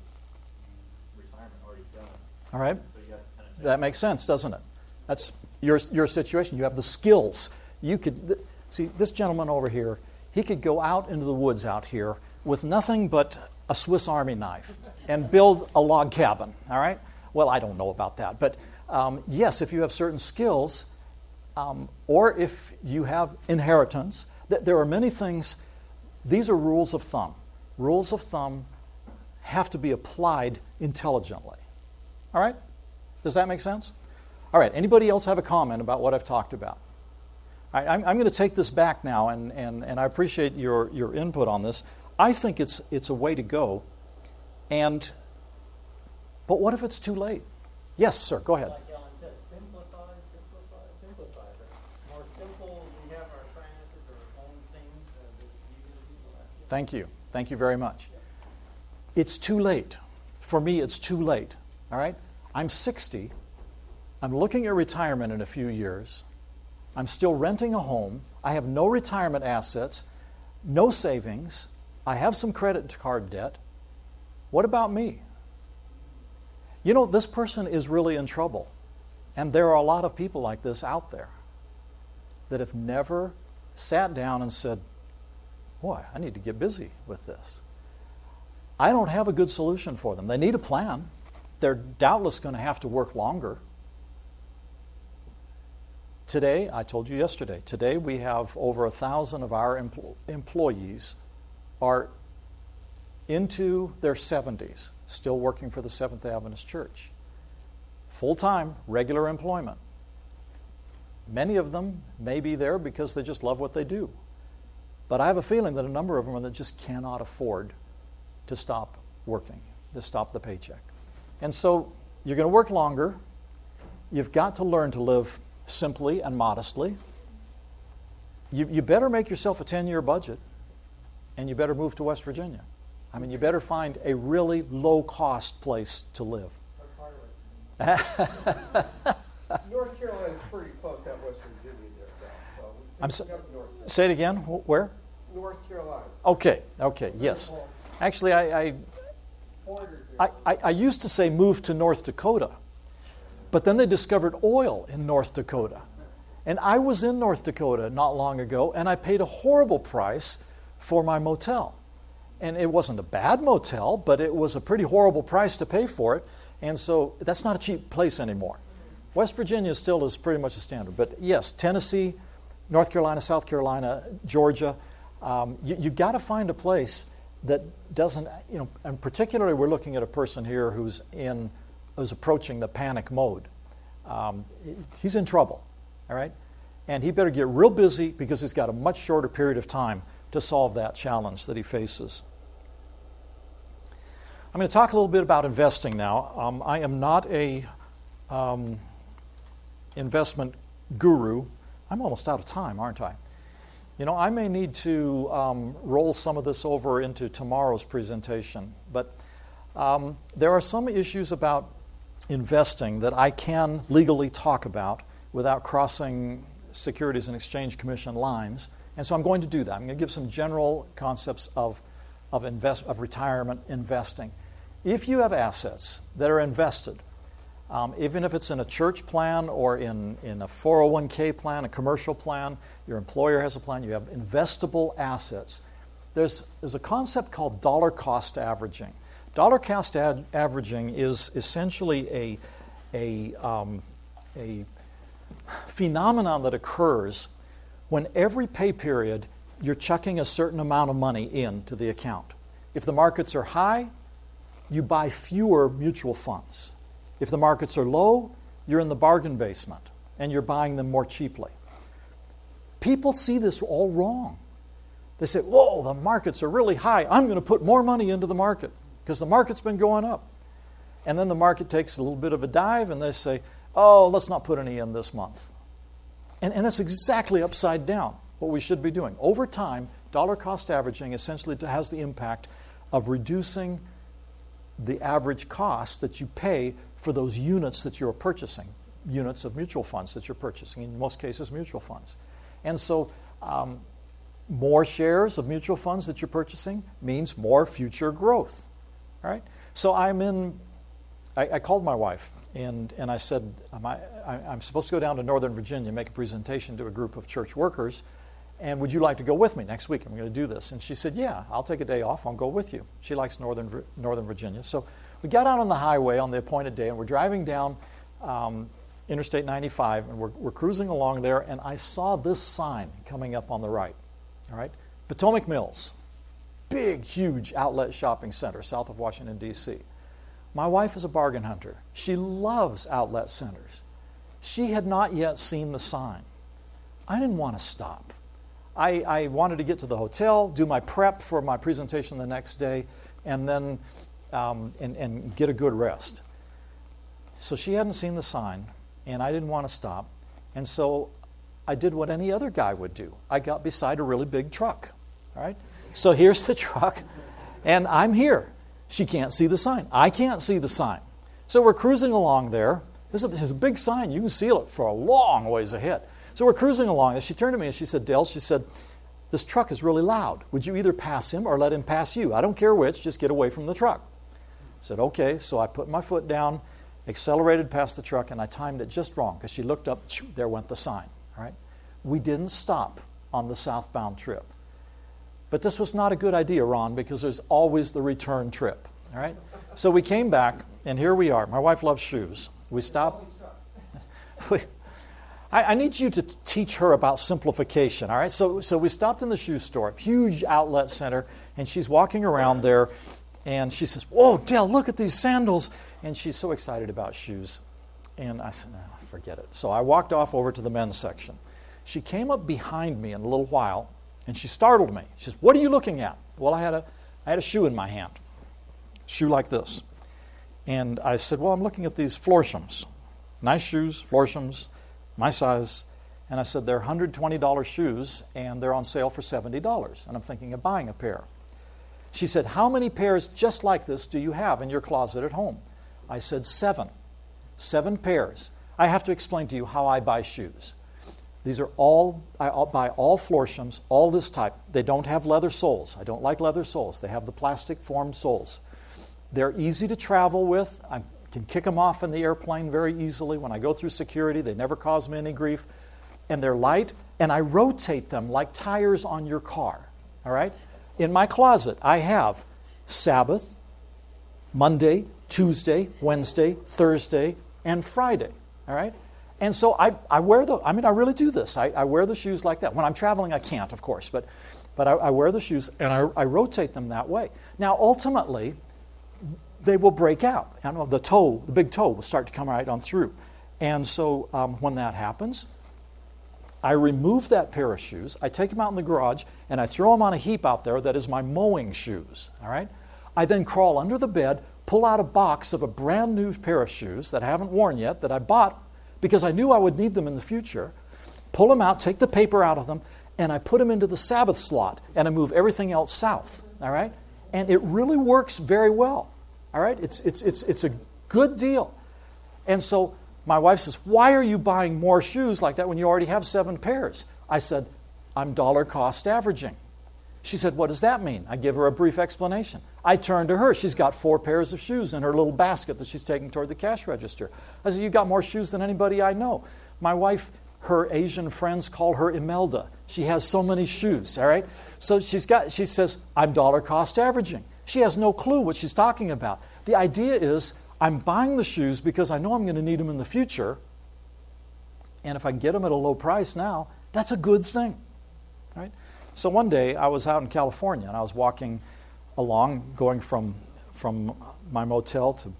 retirement already done. All right? So you have to kind of take That makes sense, doesn't it? That's your situation. You have the skills. You could see this gentleman over here. He could go out into the woods out here with nothing but a Swiss Army knife and build a log cabin. All right? Well, I don't know about that, but yes, if you have certain skills, or if you have inheritance, there are many things. These are rules of thumb. Rules of thumb have to be applied intelligently. All right? Does that make sense? All right. Anybody else have a comment about what I've talked about? All right, I'm going to take this back now, and I appreciate your input on this. I think it's a way to go. But what if it's too late? Yes, sir. Go ahead. Like Ellen said, Thank you. Thank you very much. It's too late. For me, it's too late. All right? I'm 60. I'm looking at retirement in a few years. I'm still renting a home. I have no retirement assets, no savings. I have some credit card debt. What about me? You know, this person is really in trouble. And there are a lot of people like this out there that have never sat down and said, boy, I need to get busy with this. I don't have a good solution for them. They need a plan. They're doubtless going to have to work longer. Today, I told you yesterday, today we have over 1,000 of our employees are into their 70s, still working for the Seventh Adventist Church. Full-time, regular employment. Many of them may be there because they just love what they do. But I have a feeling that a number of them are that just cannot afford to stop working, to stop the paycheck. And so you're going to work longer. You've got to learn to live simply and modestly. You better make yourself a 10-year budget, and you better move to West Virginia. I mean, you better find a really low-cost place to live. North Carolina is pretty close to West Virginia there, so we have North. Say it again. Where? North Carolina. Okay, yes. Actually, I used to say move to North Dakota, but then they discovered oil in North Dakota. And I was in North Dakota not long ago, and I paid a horrible price for my motel. And it wasn't a bad motel, but it was a pretty horrible price to pay for it. And so that's not a cheap place anymore. West Virginia still is pretty much a standard. But yes, Tennessee, North Carolina, South Carolina, Georgia, you've got to find a place that doesn't, and particularly we're looking at a person here who's approaching the panic mode. He's in trouble, all right? And he better get real busy because he's got a much shorter period of time to solve that challenge that he faces. I'm going to talk a little bit about investing now. I am not a investment guru. I'm almost out of time, aren't I? I may need to roll some of this over into tomorrow's presentation, but there are some issues about investing that I can legally talk about without crossing Securities and Exchange Commission lines, and so I'm going to do that. I'm going to give some general concepts of retirement investing. If you have assets that are invested, even if it's in a church plan or in a 401k plan, a commercial plan, your employer has a plan, you have investable assets, there's a concept called dollar cost averaging. Dollar cost averaging is essentially a phenomenon that occurs when every pay period you're chucking a certain amount of money into the account. If the markets are high, you buy fewer mutual funds. If the markets are low, you're in the bargain basement and you're buying them more cheaply. People see this all wrong. They say, whoa, the markets are really high. I'm going to put more money into the market because the market's been going up. And then the market takes a little bit of a dive and they say, oh, let's not put any in this month. And that's exactly upside down what we should be doing. Over time, dollar cost averaging essentially has the impact of reducing the average cost that you pay for those units that you're purchasing, units of mutual funds that you're purchasing, in most cases mutual funds. And so more shares of mutual funds that you're purchasing means more future growth. All right? So I called my wife and I said, I'm supposed to go down to Northern Virginia and make a presentation to a group of church workers, and would you like to go with me next week? I'm going to do this. And she said, yeah, I'll take a day off. I'll go with you. She likes Northern Virginia. So we got out on the highway on the appointed day, and we're driving down Interstate 95, and we're cruising along there, and I saw this sign coming up on the right. All right, Potomac Mills, big, huge outlet shopping center south of Washington, D.C. My wife is a bargain hunter. She loves outlet centers. She had not yet seen the sign. I didn't want to stop. I wanted to get to the hotel, do my prep for my presentation the next day, and then and get a good rest. So she hadn't seen the sign, and I didn't want to stop. And so I did what any other guy would do. I got beside a really big truck. All right? So here's the truck, and I'm here. She can't see the sign. I can't see the sign. So we're cruising along there. This is a big sign. You can see it for a long ways ahead. So we're cruising along, and she turned to me and she said, Dale, she said, this truck is really loud. Would you either pass him or let him pass you? I don't care which, just get away from the truck. I said, okay. So I put my foot down, accelerated past the truck, and I timed it just wrong because she looked up, there went the sign. All right? We didn't stop on the southbound trip. But this was not a good idea, Ron, because there's always the return trip. All right? So we came back, and here we are. My wife loves shoes. We stopped. I need you to teach her about simplification, all right? So we stopped in the shoe store, huge outlet center, and she's walking around there, and she says, whoa, Dale, look at these sandals. And she's so excited about shoes. And I said, no, forget it. So I walked off over to the men's section. She came up behind me in a little while, and she startled me. She says, what are you looking at? Well, I had a shoe in my hand, shoe like this. And I said, well, I'm looking at these Florshams. Nice shoes, Florshams, my size. And I said, they're $120 shoes, and they're on sale for $70. And I'm thinking of buying a pair. She said, how many pairs just like this do you have in your closet at home? I said, 7. 7 pairs. I have to explain to you how I buy shoes. These are all, I buy all Florshams, all this type. They don't have leather soles. I don't like leather soles. They have the plastic formed soles. They're easy to travel with. I can kick them off in the airplane very easily. When I go through security, they never cause me any grief. And they're light, and I rotate them like tires on your car. All right? In my closet, I have Sabbath, Monday, Tuesday, Wednesday, Thursday, and Friday. All right? And so I wear I really do this. I wear the shoes like that. When I'm traveling, I can't, of course, but I wear the shoes, and I rotate them that way. Now, ultimately, they will break out. And the big toe will start to come right on through. And so when that happens, I remove that pair of shoes, I take them out in the garage, and I throw them on a heap out there that is my mowing shoes. All right? I then crawl under the bed, pull out a box of a brand new pair of shoes that I haven't worn yet, that I bought because I knew I would need them in the future, pull them out, take the paper out of them, and I put them into the Sabbath slot, and I move everything else south. All right? And it really works very well. All right? It's a good deal. And so my wife says, why are you buying more shoes like that when you already have 7 pairs? I said, I'm dollar cost averaging. She said, what does that mean? I give her a brief explanation. I turn to her. She's got 4 pairs of shoes in her little basket that she's taking toward the cash register. I said, you got more shoes than anybody I know. My wife, her Asian friends call her Imelda. She has so many shoes, all right? So she says, I'm dollar cost averaging. She has no clue what she's talking about. The idea is, I'm buying the shoes because I know I'm going to need them in the future, and if I can get them at a low price now, that's a good thing, right? So one day I was out in California, and I was walking along, going from my motel to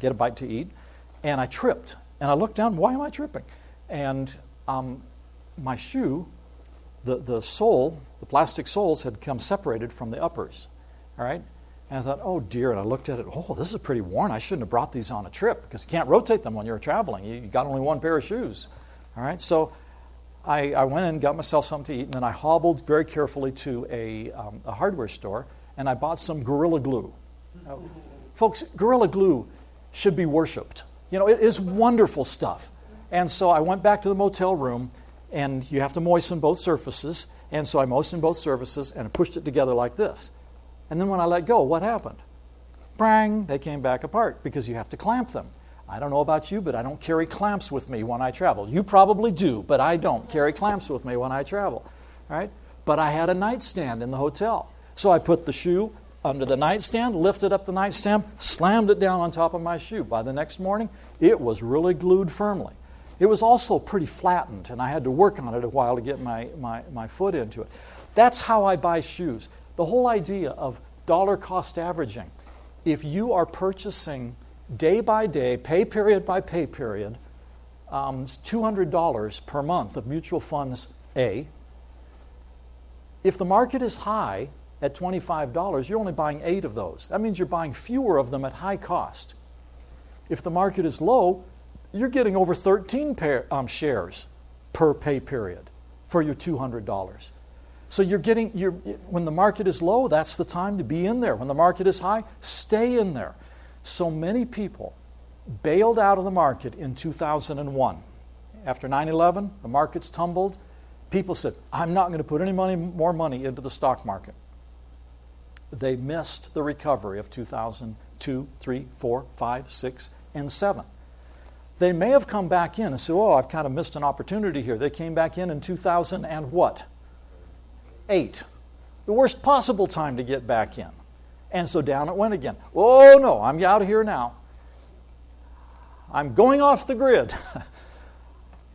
get a bite to eat, and I tripped. And I looked down, why am I tripping? And my shoe, the sole, the plastic soles had come separated from the uppers, all right? And I thought, oh dear, and I looked at it, oh, this is pretty worn. I shouldn't have brought these on a trip because you can't rotate them when you're traveling. You got only 1 pair of shoes, all right? So I went in, got myself something to eat, and then I hobbled very carefully to a hardware store, and I bought some Gorilla Glue. Folks, Gorilla Glue should be worshipped. You know, it is wonderful stuff. And so I went back to the motel room, and you have to moisten both surfaces, and so I moistened both surfaces, and I pushed it together like this. And then when I let go, what happened? Bang, they came back apart because you have to clamp them. I don't know about you, but I don't carry clamps with me when I travel. You probably do, but I don't carry clamps with me when I travel. All right? But I had a nightstand in the hotel. So I put the shoe under the nightstand, lifted up the nightstand, slammed it down on top of my shoe. By the next morning, it was really glued firmly. It was also pretty flattened, and I had to work on it a while to get my foot into it. That's how I buy shoes. The whole idea of dollar cost averaging. If you are purchasing day by day, pay period by pay period, $200 per month of mutual funds A. If the market is high at $25, you're only buying 8 of those. That means you're buying fewer of them at high cost. If the market is low, you're getting over 13 shares per pay period for your $200. So when the market is low, that's the time to be in there. When the market is high, stay in there. So many people bailed out of the market in 2001. After 9/11, the markets tumbled. People said, I'm not going to put any more money into the stock market. They missed the recovery of 2002, 3, 4, 5, 6, and 7. They may have come back in and said, oh, I've kind of missed an opportunity here. They came back in 2000 and what? 8. The worst possible time to get back in. And so down it went again. Oh, no, I'm out of here now. I'm going off the grid.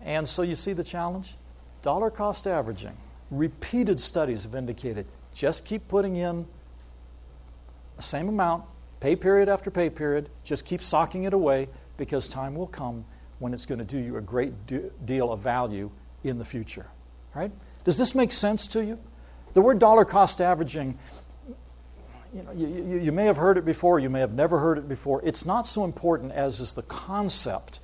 And so you see the challenge? Dollar cost averaging. Repeated studies have indicated just keep putting in the same amount, pay period after pay period, just keep socking it away because time will come when it's going to do you a great deal of value in the future. Right? Does this make sense to you? The word dollar cost averaging, you may have heard it before, you may have never heard it before. It's not so important as is the concept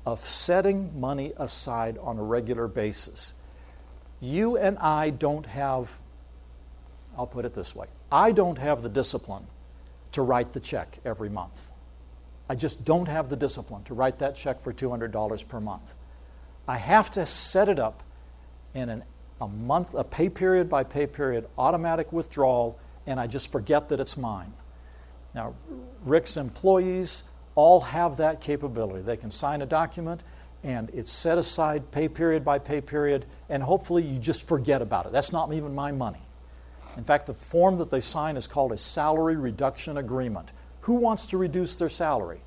of setting money aside on a regular basis. You and I don't have, I'll put it this way, I don't have the discipline to write the check every month. I just don't have the discipline to write that check for $200 per month. I have to set it up in a pay period by pay period automatic withdrawal, and I just forget that it's mine. Now, Rick's employees all have that capability. They can sign a document, and it's set aside pay period by pay period, and hopefully you just forget about it. That's not even my money. In fact, the form that they sign is called a salary reduction agreement. Who wants to reduce their salary?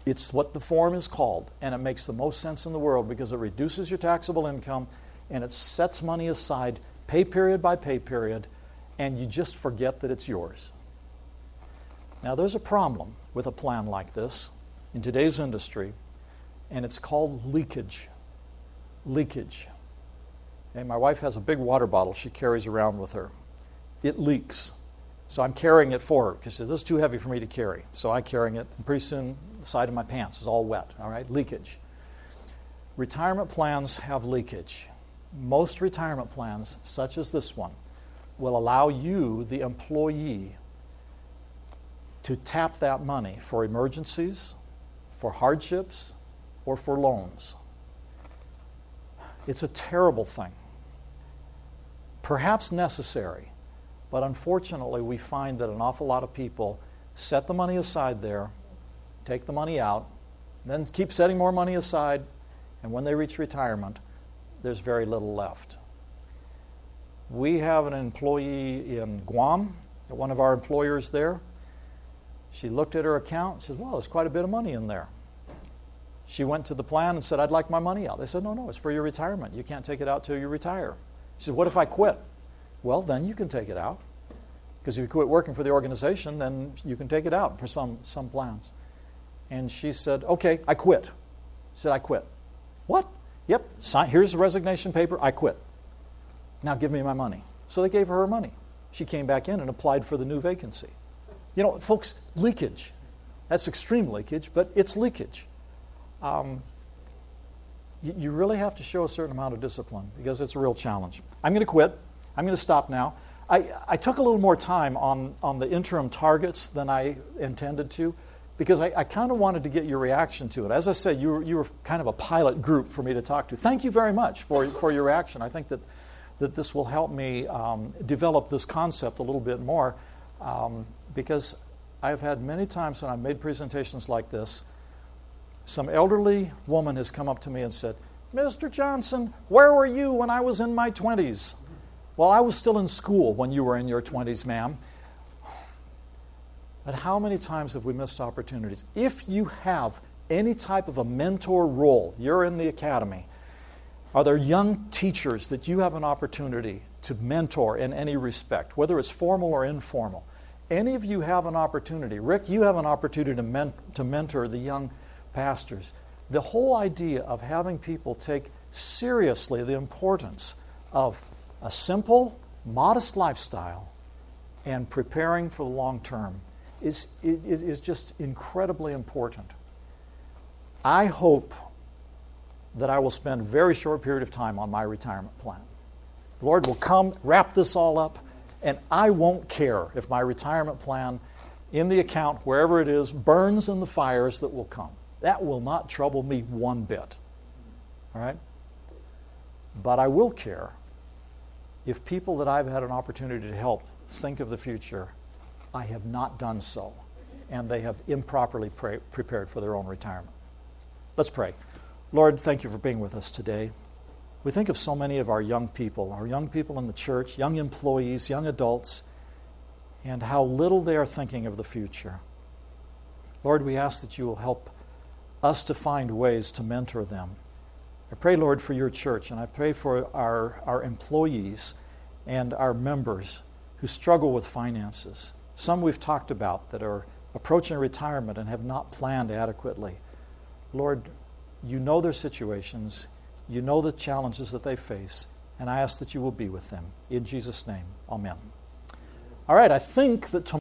It's what the form is called, and it makes the most sense in the world because it reduces your taxable income and it sets money aside pay period by pay period, and you just forget that it's yours. Now, there's a problem with a plan like this in today's industry, and it's called leakage. Leakage. Okay, my wife has a big water bottle she carries around with her. It leaks. So I'm carrying it for her because this is too heavy for me to carry. So I'm carrying it, and pretty soon the side of my pants is all wet. All right, leakage. Retirement plans have leakage. Most retirement plans, such as this one, will allow you, the employee, to tap that money for emergencies, for hardships, or for loans. It's a terrible thing. Perhaps necessary, but unfortunately we find that an awful lot of people set the money aside there, take the money out, then keep setting more money aside, and when they reach retirement, there's very little left. We have an employee in Guam, at one of our employers there. She looked at her account and said, well, there's quite a bit of money in there. She went to the plan and said, I'd like my money out. They said, no, it's for your retirement. You can't take it out till you retire. She said, what if I quit? Well, then you can take it out. Because if you quit working for the organization, then you can take it out for some plans. And she said, okay, I quit. She said, I quit. What? Yep, here's the resignation paper, I quit. Now give me my money. So they gave her money. She came back in and applied for the new vacancy. You know, folks, leakage. That's extreme leakage, but it's leakage. You really have to show a certain amount of discipline because it's a real challenge. I'm going to quit. I'm going to stop now. I took a little more time on the interim targets than I intended to because I kind of wanted to get your reaction to it. As I said, you were kind of a pilot group for me to talk to. Thank you very much for your reaction. I think that this will help me develop this concept a little bit more because I've had many times when I've made presentations like this, some elderly woman has come up to me and said, Mr. Johnson, where were you when I was in my 20s? Well, I was still in school when you were in your 20s, ma'am. But how many times have we missed opportunities? If you have any type of a mentor role, you're in the academy, are there young teachers that you have an opportunity to mentor in any respect, whether it's formal or informal? Any of you have an opportunity. Rick, you have an opportunity to mentor the young pastors. The whole idea of having people take seriously the importance of a simple, modest lifestyle and preparing for the long term is just incredibly important. I hope that I will spend a very short period of time on my retirement plan. The Lord will come, wrap this all up, and I won't care if my retirement plan in the account, wherever it is, burns in the fires that will come. That will not trouble me one bit. All right? But I will care if people that I've had an opportunity to help think of the future, I have not done so, and they have improperly prepared for their own retirement. Let's pray. Lord, thank you for being with us today. We think of so many of our young people in the church, young employees, young adults, and how little they are thinking of the future. Lord, we ask that you will help us to find ways to mentor them. I pray, Lord, for your church, and I pray for our employees and our members who struggle with finances. Some we've talked about that are approaching retirement and have not planned adequately. Lord, you know their situations. You know the challenges that they face, and I ask that you will be with them. In Jesus' name, amen. All right, I think that tomorrow